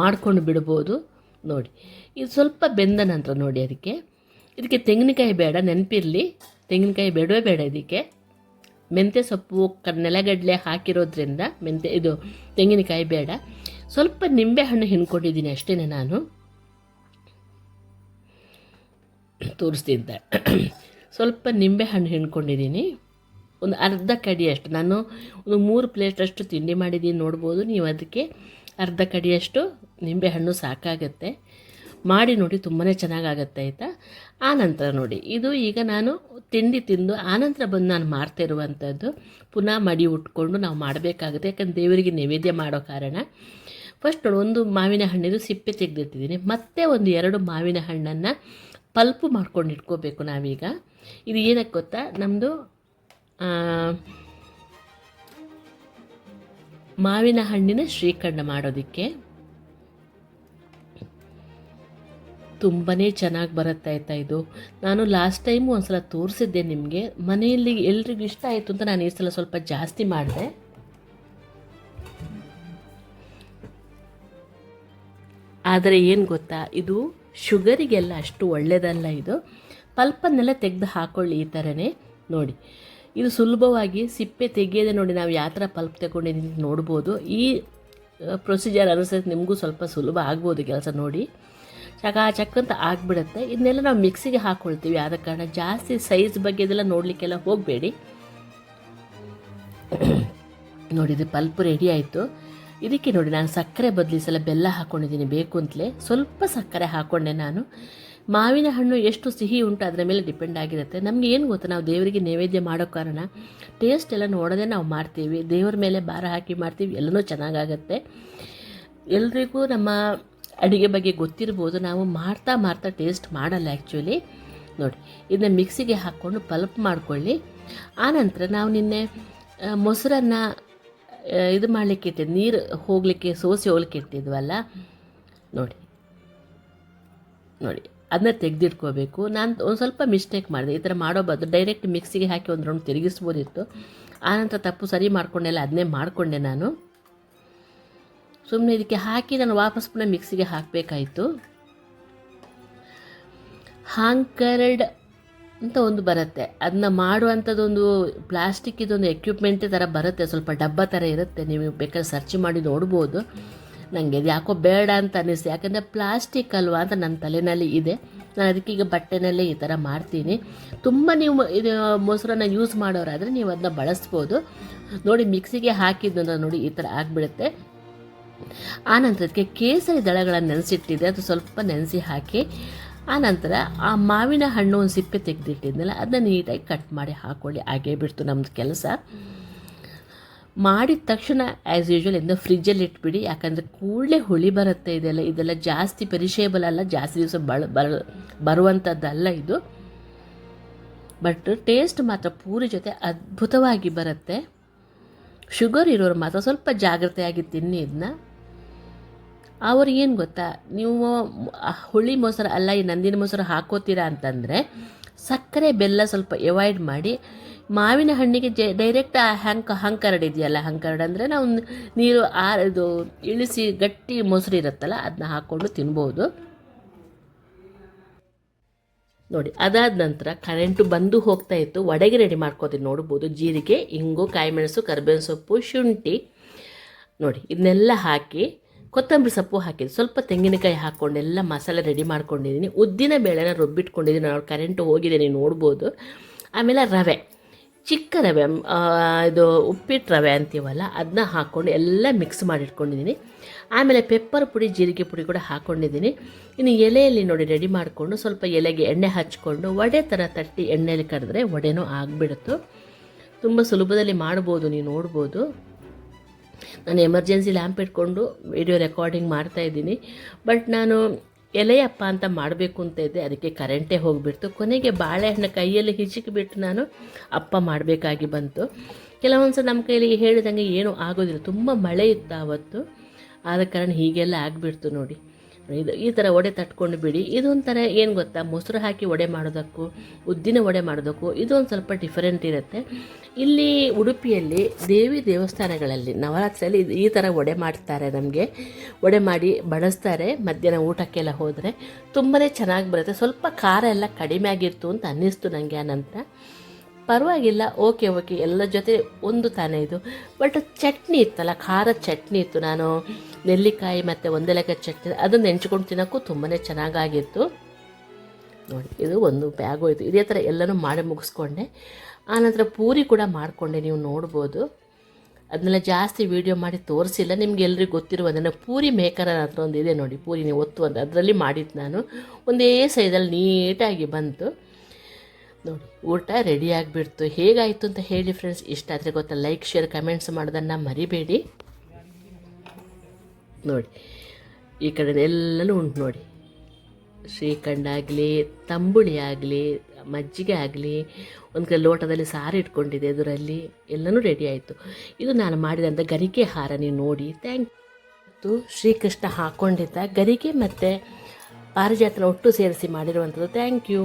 ಮಾಡ್ಕೊಂಡು ಬಿಡ್ಬೋದು. ನೋಡಿ, ಇದು ಸ್ವಲ್ಪ ಬೆಂದ ನಂತರ ನೋಡಿ ಇದಕ್ಕೆ ತೆಂಗಿನಕಾಯಿ ಬೇಡ, ನೆನಪಿರಲಿ, ತೆಂಗಿನಕಾಯಿ ಬೇಡವೇ ಬೇಡ ಇದಕ್ಕೆ. ಮೆಂತ್ಯ ಸೊಪ್ಪು ನೆಲಗಡಲೆ ಹಾಕಿರೋದ್ರಿಂದ ಇದು ತೆಂಗಿನಕಾಯಿ ಬೇಡ. ಸ್ವಲ್ಪ ನಿಂಬೆಹಣ್ಣು ಹಿಂಡ್ಕೊಂಡಿದ್ದೀನಿ ಅಷ್ಟೇ, ನಾನು ತೋರಿಸ್ತಿದ್ದೆ. ಸ್ವಲ್ಪ ನಿಂಬೆಹಣ್ಣು ಹಿಂಡ್ಕೊಂಡಿದ್ದೀನಿ, ಒಂದು ಅರ್ಧ ಕಡಿಯಷ್ಟು. ನಾನು ಒಂದು 3 ಪ್ಲೇಟಷ್ಟು ತಿಂಡಿ ಮಾಡಿದ್ದೀನಿ, ನೋಡ್ಬೋದು ನೀವು. ಅದಕ್ಕೆ ಅರ್ಧ ಕಡಿಯಷ್ಟು ನಿಂಬೆಹಣ್ಣು ಸಾಕಾಗತ್ತೆ. ಮಾಡಿ ನೋಡಿ, ತುಂಬಾ ಚೆನ್ನಾಗಾಗತ್ತೆ, ಆಯಿತಾ. ಆನಂತರ ನೋಡಿ, ಇದು ಈಗ ನಾನು ತಿಂಡಿ ತಿಂದು ಆನಂತರ ಬಂದು ನಾನು ಮಾಡ್ತಾ ಇರುವಂಥದ್ದು. ಪುನಃ ಮಡಿ ಉಟ್ಕೊಂಡು ನಾವು ಮಾಡಬೇಕಾಗುತ್ತೆ, ಯಾಕಂದ್ರೆ ದೇವರಿಗೆ ನೈವೇದ್ಯ ಮಾಡೋ ಕಾರಣ. ಫಸ್ಟ್ ನೋಡಿ, ಒಂದು ಮಾವಿನ ಹಣ್ಣಿದು ಸಿಪ್ಪೆ ತೆಗೆದಿಟ್ಟಿದ್ದೀನಿ. ಮತ್ತೆ ಒಂದು 2 ಮಾವಿನ ಹಣ್ಣನ್ನು ಪಲ್ಪು ಮಾಡ್ಕೊಂಡು ಇಟ್ಕೋಬೇಕು ನಾವೀಗ. ಇದು ಏನಕ್ಕೆ ಗೊತ್ತಾ, ನಮ್ಮದು ಮಾವಿನ ಹಣ್ಣಿನ ಶ್ರೀಖಂಡ ಮಾಡೋದಕ್ಕೆ ತುಂಬಾ ಚೆನ್ನಾಗಿ ಬರುತ್ತೆ, ಆಯಿತಾ. ಇದು ನಾನು ಲಾಸ್ಟ್ ಟೈಮು ಒಂದು ಸಲ ತೋರಿಸಿದ್ದೆ ನಿಮಗೆ. ಮನೆಯಲ್ಲಿ ಎಲ್ರಿಗೂ ಇಷ್ಟ ಆಯಿತು ಅಂತ ನಾನು ಈ ಸಲ ಸ್ವಲ್ಪ ಜಾಸ್ತಿ ಮಾಡಿದೆ. ಆದರೆ ಏನು ಗೊತ್ತಾ, ಇದು ಶುಗರಿಗೆಲ್ಲ ಅಷ್ಟು ಒಳ್ಳೆಯದಲ್ಲ. ಇದು ಪಲ್ಪನ್ನೆಲ್ಲ ತೆಗೆದು ಹಾಕ್ಕೊಳ್ಳಿ ಈ ಥರನೇ. ನೋಡಿ, ಇದು ಸುಲಭವಾಗಿ ಸಿಪ್ಪೆ ತೆಗೆಯದೆ ನೋಡಿ ನಾವು ಯಾವ ಥರ ಪಲ್ಪ್ ತಗೊಂಡಿದ್ದೀನಿ ನೋಡ್ಬೋದು. ಈ ಪ್ರೊಸೀಜರ್ ಅನುಸರಿಸಿ ನಿಮಗೂ ಸ್ವಲ್ಪ ಸುಲಭ ಆಗ್ಬೋದು ಕೆಲಸ. ನೋಡಿ, ಚಕಾಚಕ್ ಅಂತ ಆಗಿಬಿಡುತ್ತೆ. ಇದನ್ನೆಲ್ಲ ನಾವು ಮಿಕ್ಸಿಗೆ ಹಾಕ್ಕೊಳ್ತೀವಿ. ಆದ ಕಾರಣ ಜಾಸ್ತಿ ಸೈಜ್ ಬಗ್ಗೆ ಇದೆಲ್ಲ ನೋಡಲಿಕ್ಕೆಲ್ಲ ಹೋಗಬೇಡಿ. ನೋಡಿ, ಇದು ಪಲ್ಪ್ ರೆಡಿ ಆಯಿತು. ಇದಕ್ಕೆ ನೋಡಿ ನಾನು ಸಕ್ಕರೆ ಬದಲಿ ಸಲ ಬೆಲ್ಲ ಹಾಕ್ಕೊಂಡಿದ್ದೀನಿ ಬೇಕು ಅಂತಲೇ. ಸ್ವಲ್ಪ ಸಕ್ಕರೆ ಹಾಕ್ಕೊಂಡೆ ನಾನು. ಮಾವಿನ ಹಣ್ಣು ಎಷ್ಟು ಸಿಹಿ ಉಂಟು ಅದರ ಮೇಲೆ ಡಿಪೆಂಡ್ ಆಗಿರುತ್ತೆ. ನಮಗೆ ಏನು ಗೊತ್ತಾ, ನಾವು ದೇವರಿಗೆ ನೈವೇದ್ಯ ಮಾಡೋ ಕಾರಣ ಟೇಸ್ಟ್ ಎಲ್ಲ ನೋಡೋದೇ ನಾವು ಮಾಡ್ತೀವಿ. ದೇವರ ಮೇಲೆ ಭಾರ ಹಾಕಿ ಮಾಡ್ತೀವಿ, ಎಲ್ಲನೂ ಚೆನ್ನಾಗಾಗತ್ತೆ. ಎಲ್ರಿಗೂ ನಮ್ಮ ಅಡುಗೆ ಬಗ್ಗೆ ಗೊತ್ತಿರ್ಬೋದು, ನಾವು ಮಾಡ್ತಾ ಮಾಡ್ತಾ ಟೇಸ್ಟ್ ಮಾಡಲ್ಲ ಆ್ಯಕ್ಚುಲಿ. ನೋಡಿ, ಇದನ್ನ ಮಿಕ್ಸಿಗೆ ಹಾಕ್ಕೊಂಡು ಪಲ್ಪ್ ಮಾಡ್ಕೊಳ್ಳಿ. ಆನಂತರ ನಾವು ನಿನ್ನೆ ಮೊಸರನ್ನು ಇದು ಮಾಡಲಿಕ್ಕೆ ಇಟ್ಟಿದ್ದು, ನೀರು ಹೋಗಲಿಕ್ಕೆ ಸೋಸಿ ಹೋಗ್ಲಿಕ್ಕೆ ಇಟ್ಟಿದ್ವಲ್ಲ, ನೋಡಿ ಅದನ್ನ ತೆಗೆದಿಟ್ಕೋಬೇಕು. ನಾನು ಒಂದು ಸ್ವಲ್ಪ ಮಿಸ್ಟೇಕ್ ಮಾಡಿದೆ. ಈ ಥರ ಮಾಡೋ ಬದಲು ಡೈರೆಕ್ಟ್ ಮಿಕ್ಸಿಗೆ ಹಾಕಿ ಒಂದು ರೌಂಡ್ ತಿರುಗಿಸ್ಬೋದಿತ್ತು. ಆನಂತರ ತಪ್ಪು ಸರಿ ಮಾಡ್ಕೊಂಡೆಲ್ಲ ಅದನ್ನೇ ಮಾಡಿಕೊಂಡೆ ನಾನು. ಸುಮ್ಮನೆ ಇದಕ್ಕೆ ಹಾಕಿ ನಾನು ವಾಪಸ್ ಪುನಃ ಮಿಕ್ಸಿಗೆ ಹಾಕಬೇಕಾಯಿತು. ಹಾಂಕರ್ಡ್ ಅಂತ ಒಂದು ಬರುತ್ತೆ, ಅದನ್ನ ಮಾಡುವಂಥದ್ದೊಂದು ಪ್ಲಾಸ್ಟಿಕ್ ಇದೊಂದು ಎಕ್ವಿಪ್ಮೆಂಟ್ ಥರ ಬರುತ್ತೆ, ಸ್ವಲ್ಪ ಡಬ್ಬ ಥರ ಇರುತ್ತೆ. ನೀವು ಬೇಕಾದ್ರೆ ಸರ್ಚ್ ಮಾಡಿ ನೋಡ್ಬೋದು. ನನಗೆ ಇದು ಯಾಕೋ ಬೇಡ ಅಂತ ಅನ್ನಿಸ್ತು, ಯಾಕಂದರೆ ಪ್ಲಾಸ್ಟಿಕ್ ಅಲ್ವಾ ಅಂತ ನನ್ನ ತಲೆಯಲ್ಲಿ ಇದೆ. ನಾನು ಅದಕ್ಕೀಗ ಬಟ್ಟೆನಲ್ಲೇ ಈ ಥರ ಮಾಡ್ತೀನಿ. ತುಂಬ ನೀವು ಇದು ಮೊಸರನ್ನ ಯೂಸ್ ಮಾಡೋರಾದರೆ ನೀವು ಅದನ್ನ ಬಳಸ್ಬೋದು. ನೋಡಿ, ಮಿಕ್ಸಿಗೆ ಹಾಕಿದ್ದು ನೋಡಿ ಈ ಥರ ಆಗಿಬಿಡುತ್ತೆ. ಆನಂತರ ಅದಕ್ಕೆ ಕೇಸರಿ ದಳಗಳನ್ನು ನೆನೆಸಿಟ್ಟಿದ್ದೆ, ಅದು ಸ್ವಲ್ಪ ನೆನೆಸಿ ಹಾಕಿ ಆನಂತರ ಆ ಮಾವಿನ ಹಣ್ಣು ಒಂದು ಸಿಪ್ಪೆ ತೆಗೆದಿಟ್ಟಿದ್ನಲ್ಲ ಅದನ್ನ ನೀಟಾಗಿ ಕಟ್ ಮಾಡಿ ಹಾಕ್ಕೊಳ್ಳಿ. ಹಾಗೇ ಬಿಡ್ತು ನಮ್ಮದು ಕೆಲಸ. ಮಾಡಿದ ತಕ್ಷಣ ಆ್ಯಸ್ ಯೂಶ್ವಲ್ ಇಂದ ಫ್ರಿಜ್ಜಲ್ಲಿ ಇಟ್ಬಿಡಿ, ಯಾಕಂದರೆ ಕೂಡಲೇ ಹುಳಿ ಬರುತ್ತೆ. ಇದೆಲ್ಲ ಜಾಸ್ತಿ ಪೆರಿಷೇಬಲ್ ಅಲ್ಲ, ಜಾಸ್ತಿ ದಿವಸ ಬರುವಂಥದ್ದಲ್ಲ ಇದು. ಬಟ್ ಟೇಸ್ಟ್ ಮಾತ್ರ ಪೂರಿ ಜೊತೆ ಅದ್ಭುತವಾಗಿ ಬರುತ್ತೆ. ಶುಗರ್ ಇರೋರು ಮಾತ್ರ ಸ್ವಲ್ಪ ಜಾಗ್ರತೆಯಾಗಿ ತಿನ್ನಿ ಇದನ್ನ. ಅವ್ರಿಗೇನು ಗೊತ್ತಾ, ನೀವು ಹುಳಿ ಮೊಸರು ಅಲ್ಲ ಈ ನಂದಿನ ಮೊಸರು ಹಾಕೋತೀರಾ ಅಂತಂದರೆ ಸಕ್ಕರೆ ಬೆಲ್ಲ ಸ್ವಲ್ಪ ಅವಾಯ್ಡ್ ಮಾಡಿ. ಮಾವಿನ ಹಣ್ಣಿಗೆ ಡೈರೆಕ್ಟ್ ಹಂಕರಡ್ ಇದೆಯಲ್ಲ, ಹಂಕರಡ್ ಅಂದರೆ ನಾವು ನೀರು ಇದು ಇಳಿಸಿ ಗಟ್ಟಿ ಮೊಸರು ಇರುತ್ತಲ್ಲ ಅದನ್ನ ಹಾಕ್ಕೊಂಡು ತಿನ್ಬೋದು. ನೋಡಿ, ಅದಾದ ನಂತರ ಕರೆಂಟು ಬಂದು ಹೋಗ್ತಾ ಇತ್ತು. ವಡೆಗೆ ರೆಡಿ ಮಾಡ್ಕೋತೀನಿ ನೋಡ್ಬೋದು. ಜೀರಿಗೆ, ಇಂಗು, ಕಾಯಿಮೆಣಸು, ಕರಿಬೇವಿನ ಸೊಪ್ಪು, ಶುಂಠಿ, ನೋಡಿ ಇದನ್ನೆಲ್ಲ ಹಾಕಿ ಕೊತ್ತಂಬರಿ ಸೊಪ್ಪು ಹಾಕಿದ್ದು, ಸ್ವಲ್ಪ ತೆಂಗಿನಕಾಯಿ ಹಾಕ್ಕೊಂಡೆಲ್ಲ ಮಸಾಲೆ ರೆಡಿ ಮಾಡ್ಕೊಂಡಿದ್ದೀನಿ. ಉದ್ದಿನ ಬೇಳೆನ ರುಬ್ಬಿಟ್ಕೊಂಡಿದ್ದೀನಿ, ನಾವು ಕರೆಂಟು ಹೋಗಿದೆ ನೀವು ನೋಡ್ಬೋದು. ಆಮೇಲೆ ರವೆ, ಚಿಕ್ಕ ರವೆ, ಇದು ಉಪ್ಪಿಟ್ಟು ರವೆ ಅಂತೀವಲ್ಲ ಅದನ್ನ ಹಾಕ್ಕೊಂಡು ಎಲ್ಲ ಮಿಕ್ಸ್ ಮಾಡಿಟ್ಕೊಂಡಿದ್ದೀನಿ. ಆಮೇಲೆ ಪೆಪ್ಪರ್ ಪುಡಿ, ಜೀರಿಗೆ ಪುಡಿ ಕೂಡ ಹಾಕ್ಕೊಂಡಿದ್ದೀನಿ. ಇನ್ನು ಎಲೆಯಲ್ಲಿ ನೋಡಿ ರೆಡಿ ಮಾಡಿಕೊಂಡು ಸ್ವಲ್ಪ ಎಲೆಗೆ ಎಣ್ಣೆ ಹಚ್ಕೊಂಡು ವಡೆ ಥರ ತಟ್ಟಿ ಎಣ್ಣೆಯಲ್ಲಿ ಕರೆದ್ರೆ ವಡೆನೂ ಆಗಿಬಿಡುತ್ತು. ತುಂಬ ಸುಲಭದಲ್ಲಿ ಮಾಡ್ಬೋದು, ನೀವು ನೋಡ್ಬೋದು. ನಾನು ಎಮರ್ಜೆನ್ಸಿ ಲ್ಯಾಂಪ್ ಇಟ್ಕೊಂಡು ವಿಡಿಯೋ ರೆಕಾರ್ಡಿಂಗ್ ಮಾಡ್ತಾಯಿದ್ದೀನಿ. ಬಟ್ ನಾನು ಎಲೆಯಪ್ಪ ಅಂತ ಮಾಡಬೇಕು ಅಂತ ಇದ್ದೆ, ಅದಕ್ಕೆ ಕರೆಂಟೇ ಹೋಗಿಬಿಡ್ತು. ಕೊನೆಗೆ ಬಾಳೆಹಣ್ಣು ಕೈಯಲ್ಲಿ ಹಿಚಿಕಿಬಿಟ್ಟು ನಾನು ಅಪ್ಪ ಮಾಡಬೇಕಾಗಿ ಬಂತು. ಕೆಲವೊಂದು ಸಲ ನಮ್ಮ ಕೈಯಲ್ಲಿ ಹೇಳಿದಂಗೆ ಏನೂ ಆಗೋದಿಲ್ಲ, ತುಂಬ ಮಳೆ ಇತ್ತು ಆವತ್ತು. ಆದ ಕಾರಣ ಹೀಗೆಲ್ಲ ಆಗಿಬಿಡ್ತು ನೋಡಿ. ಈ ಥರ ವಡೆ ತಟ್ಕೊಂಡು ಬಿಡಿ. ಇದೊಂಥರ ಏನು ಗೊತ್ತಾ, ಮೊಸರು ಹಾಕಿ ವಡೆ ಮಾಡೋದಕ್ಕೂ ಉದ್ದಿನ ವಡೆ ಮಾಡೋದಕ್ಕೂ ಇದೊಂದು ಸ್ವಲ್ಪ ಡಿಫರೆಂಟ್ ಇರುತ್ತೆ. ಇಲ್ಲಿ ಉಡುಪಿಯಲ್ಲಿ ದೇವಿ ದೇವಸ್ಥಾನಗಳಲ್ಲಿ ನವರಾತ್ರಿಯಲ್ಲಿ ಈ ಥರ ವಡೆ ಮಾಡ್ತಾರೆ. ನಮಗೆ ವಡೆ ಮಾಡಿ ಬಡಿಸ್ತಾರೆ ಮಧ್ಯಾಹ್ನ ಊಟಕ್ಕೆಲ್ಲ ಹೋದರೆ. ತುಂಬಾ ಚೆನ್ನಾಗಿ ಬರುತ್ತೆ. ಸ್ವಲ್ಪ ಖಾರ ಎಲ್ಲ ಕಡಿಮೆ ಆಗಿರ್ತು ಅಂತ ಅನ್ನಿಸ್ತು ನನಗೆ. ಆನಂತರ ಪರವಾಗಿಲ್ಲ, ಓಕೆ ಎಲ್ಲ ಜೊತೆ ಒಂದು ತಾನೇ ಇದು. ಬಟ್ ಚಟ್ನಿ ಇತ್ತಲ್ಲ, ಖಾರದ ಚಟ್ನಿ ಇತ್ತು. ನಾನು ನೆಲ್ಲಿಕಾಯಿ ಮತ್ತು ಒಂದೆಲಕಾಯಿ ಚಟ್ನಿ ಅದನ್ನು ನೆಂಚ್ಕೊಂಡು ತಿನ್ನೋಕ್ಕೂ ತುಂಬಾ ಚೆನ್ನಾಗಾಗಿತ್ತು ನೋಡಿ. ಇದು ಒಂದು ಬ್ಯಾಗ್ ಹೋಯ್ತು. ಇದೇ ಥರ ಎಲ್ಲನೂ ಮಾಡಿ ಮುಗಿಸ್ಕೊಂಡೆ. ಆನಂತರ ಪೂರಿ ಕೂಡ ಮಾಡಿಕೊಂಡೆ, ನೀವು ನೋಡ್ಬೋದು. ಅದನ್ನೆಲ್ಲ ಜಾಸ್ತಿ ವೀಡಿಯೋ ಮಾಡಿ ತೋರಿಸಿಲ್ಲ, ನಿಮ್ಗೆ ಎಲ್ರಿಗೂ ಗೊತ್ತಿರುವುದನ್ನು. ಪೂರಿ ಮೇಕರ್ ಹತ್ರ ಒಂದು ಇದೆ ನೋಡಿ, ಪೂರಿ ನೀವು ಒತ್ತುವಂತ ಅದರಲ್ಲಿ ಮಾಡಿದ್ದು ನಾನು. ಒಂದೇ ಸೈಜಲ್ಲಿ ನೀಟಾಗಿ ಬಂತು ನೋಡಿ. ಊಟ ರೆಡಿ ಆಗಿಬಿಡ್ತು. ಹೇಗಾಯಿತು ಅಂತ ಹೇಳಿ ಫ್ರೆಂಡ್ಸ್. ಇಷ್ಟ ಆದರೆ ಗೊತ್ತಾ, ಲೈಕ್, ಶೇರ್, ಕಮೆಂಟ್ಸ್ ಮಾಡೋದನ್ನು ಮರಿಬೇಡಿ ನೋಡಿ. ಈ ಕಡೆ ಎಲ್ಲನೂ ಉಂಟು ನೋಡಿ. ಶ್ರೀಖಂಡ ಆಗಲಿ, ತಂಬುಳಿ ಆಗಲಿ, ಮಜ್ಜಿಗೆ ಆಗಲಿ, ಒಂದು ಕಡೆ ಲೋಟದಲ್ಲಿ ಸಾರು ಇಟ್ಕೊಂಡಿದೆ, ಅದರಲ್ಲಿ ಎಲ್ಲನೂ ರೆಡಿ ಆಯಿತು. ಇದು ನಾನು ಮಾಡಿದಂಥ ಗರಿಕೆ ಹಾರ, ನೀವು ನೋಡಿ. Thank you. ಶ್ರೀಕೃಷ್ಣ ಹಾಕ್ಕೊಂಡಿದ್ದ ಗರಿಕೆ ಮತ್ತು ಪಾರಿಜಾತನ ಒಟ್ಟು ಸೇರಿಸಿ ಮಾಡಿರುವಂಥದ್ದು. Thank you.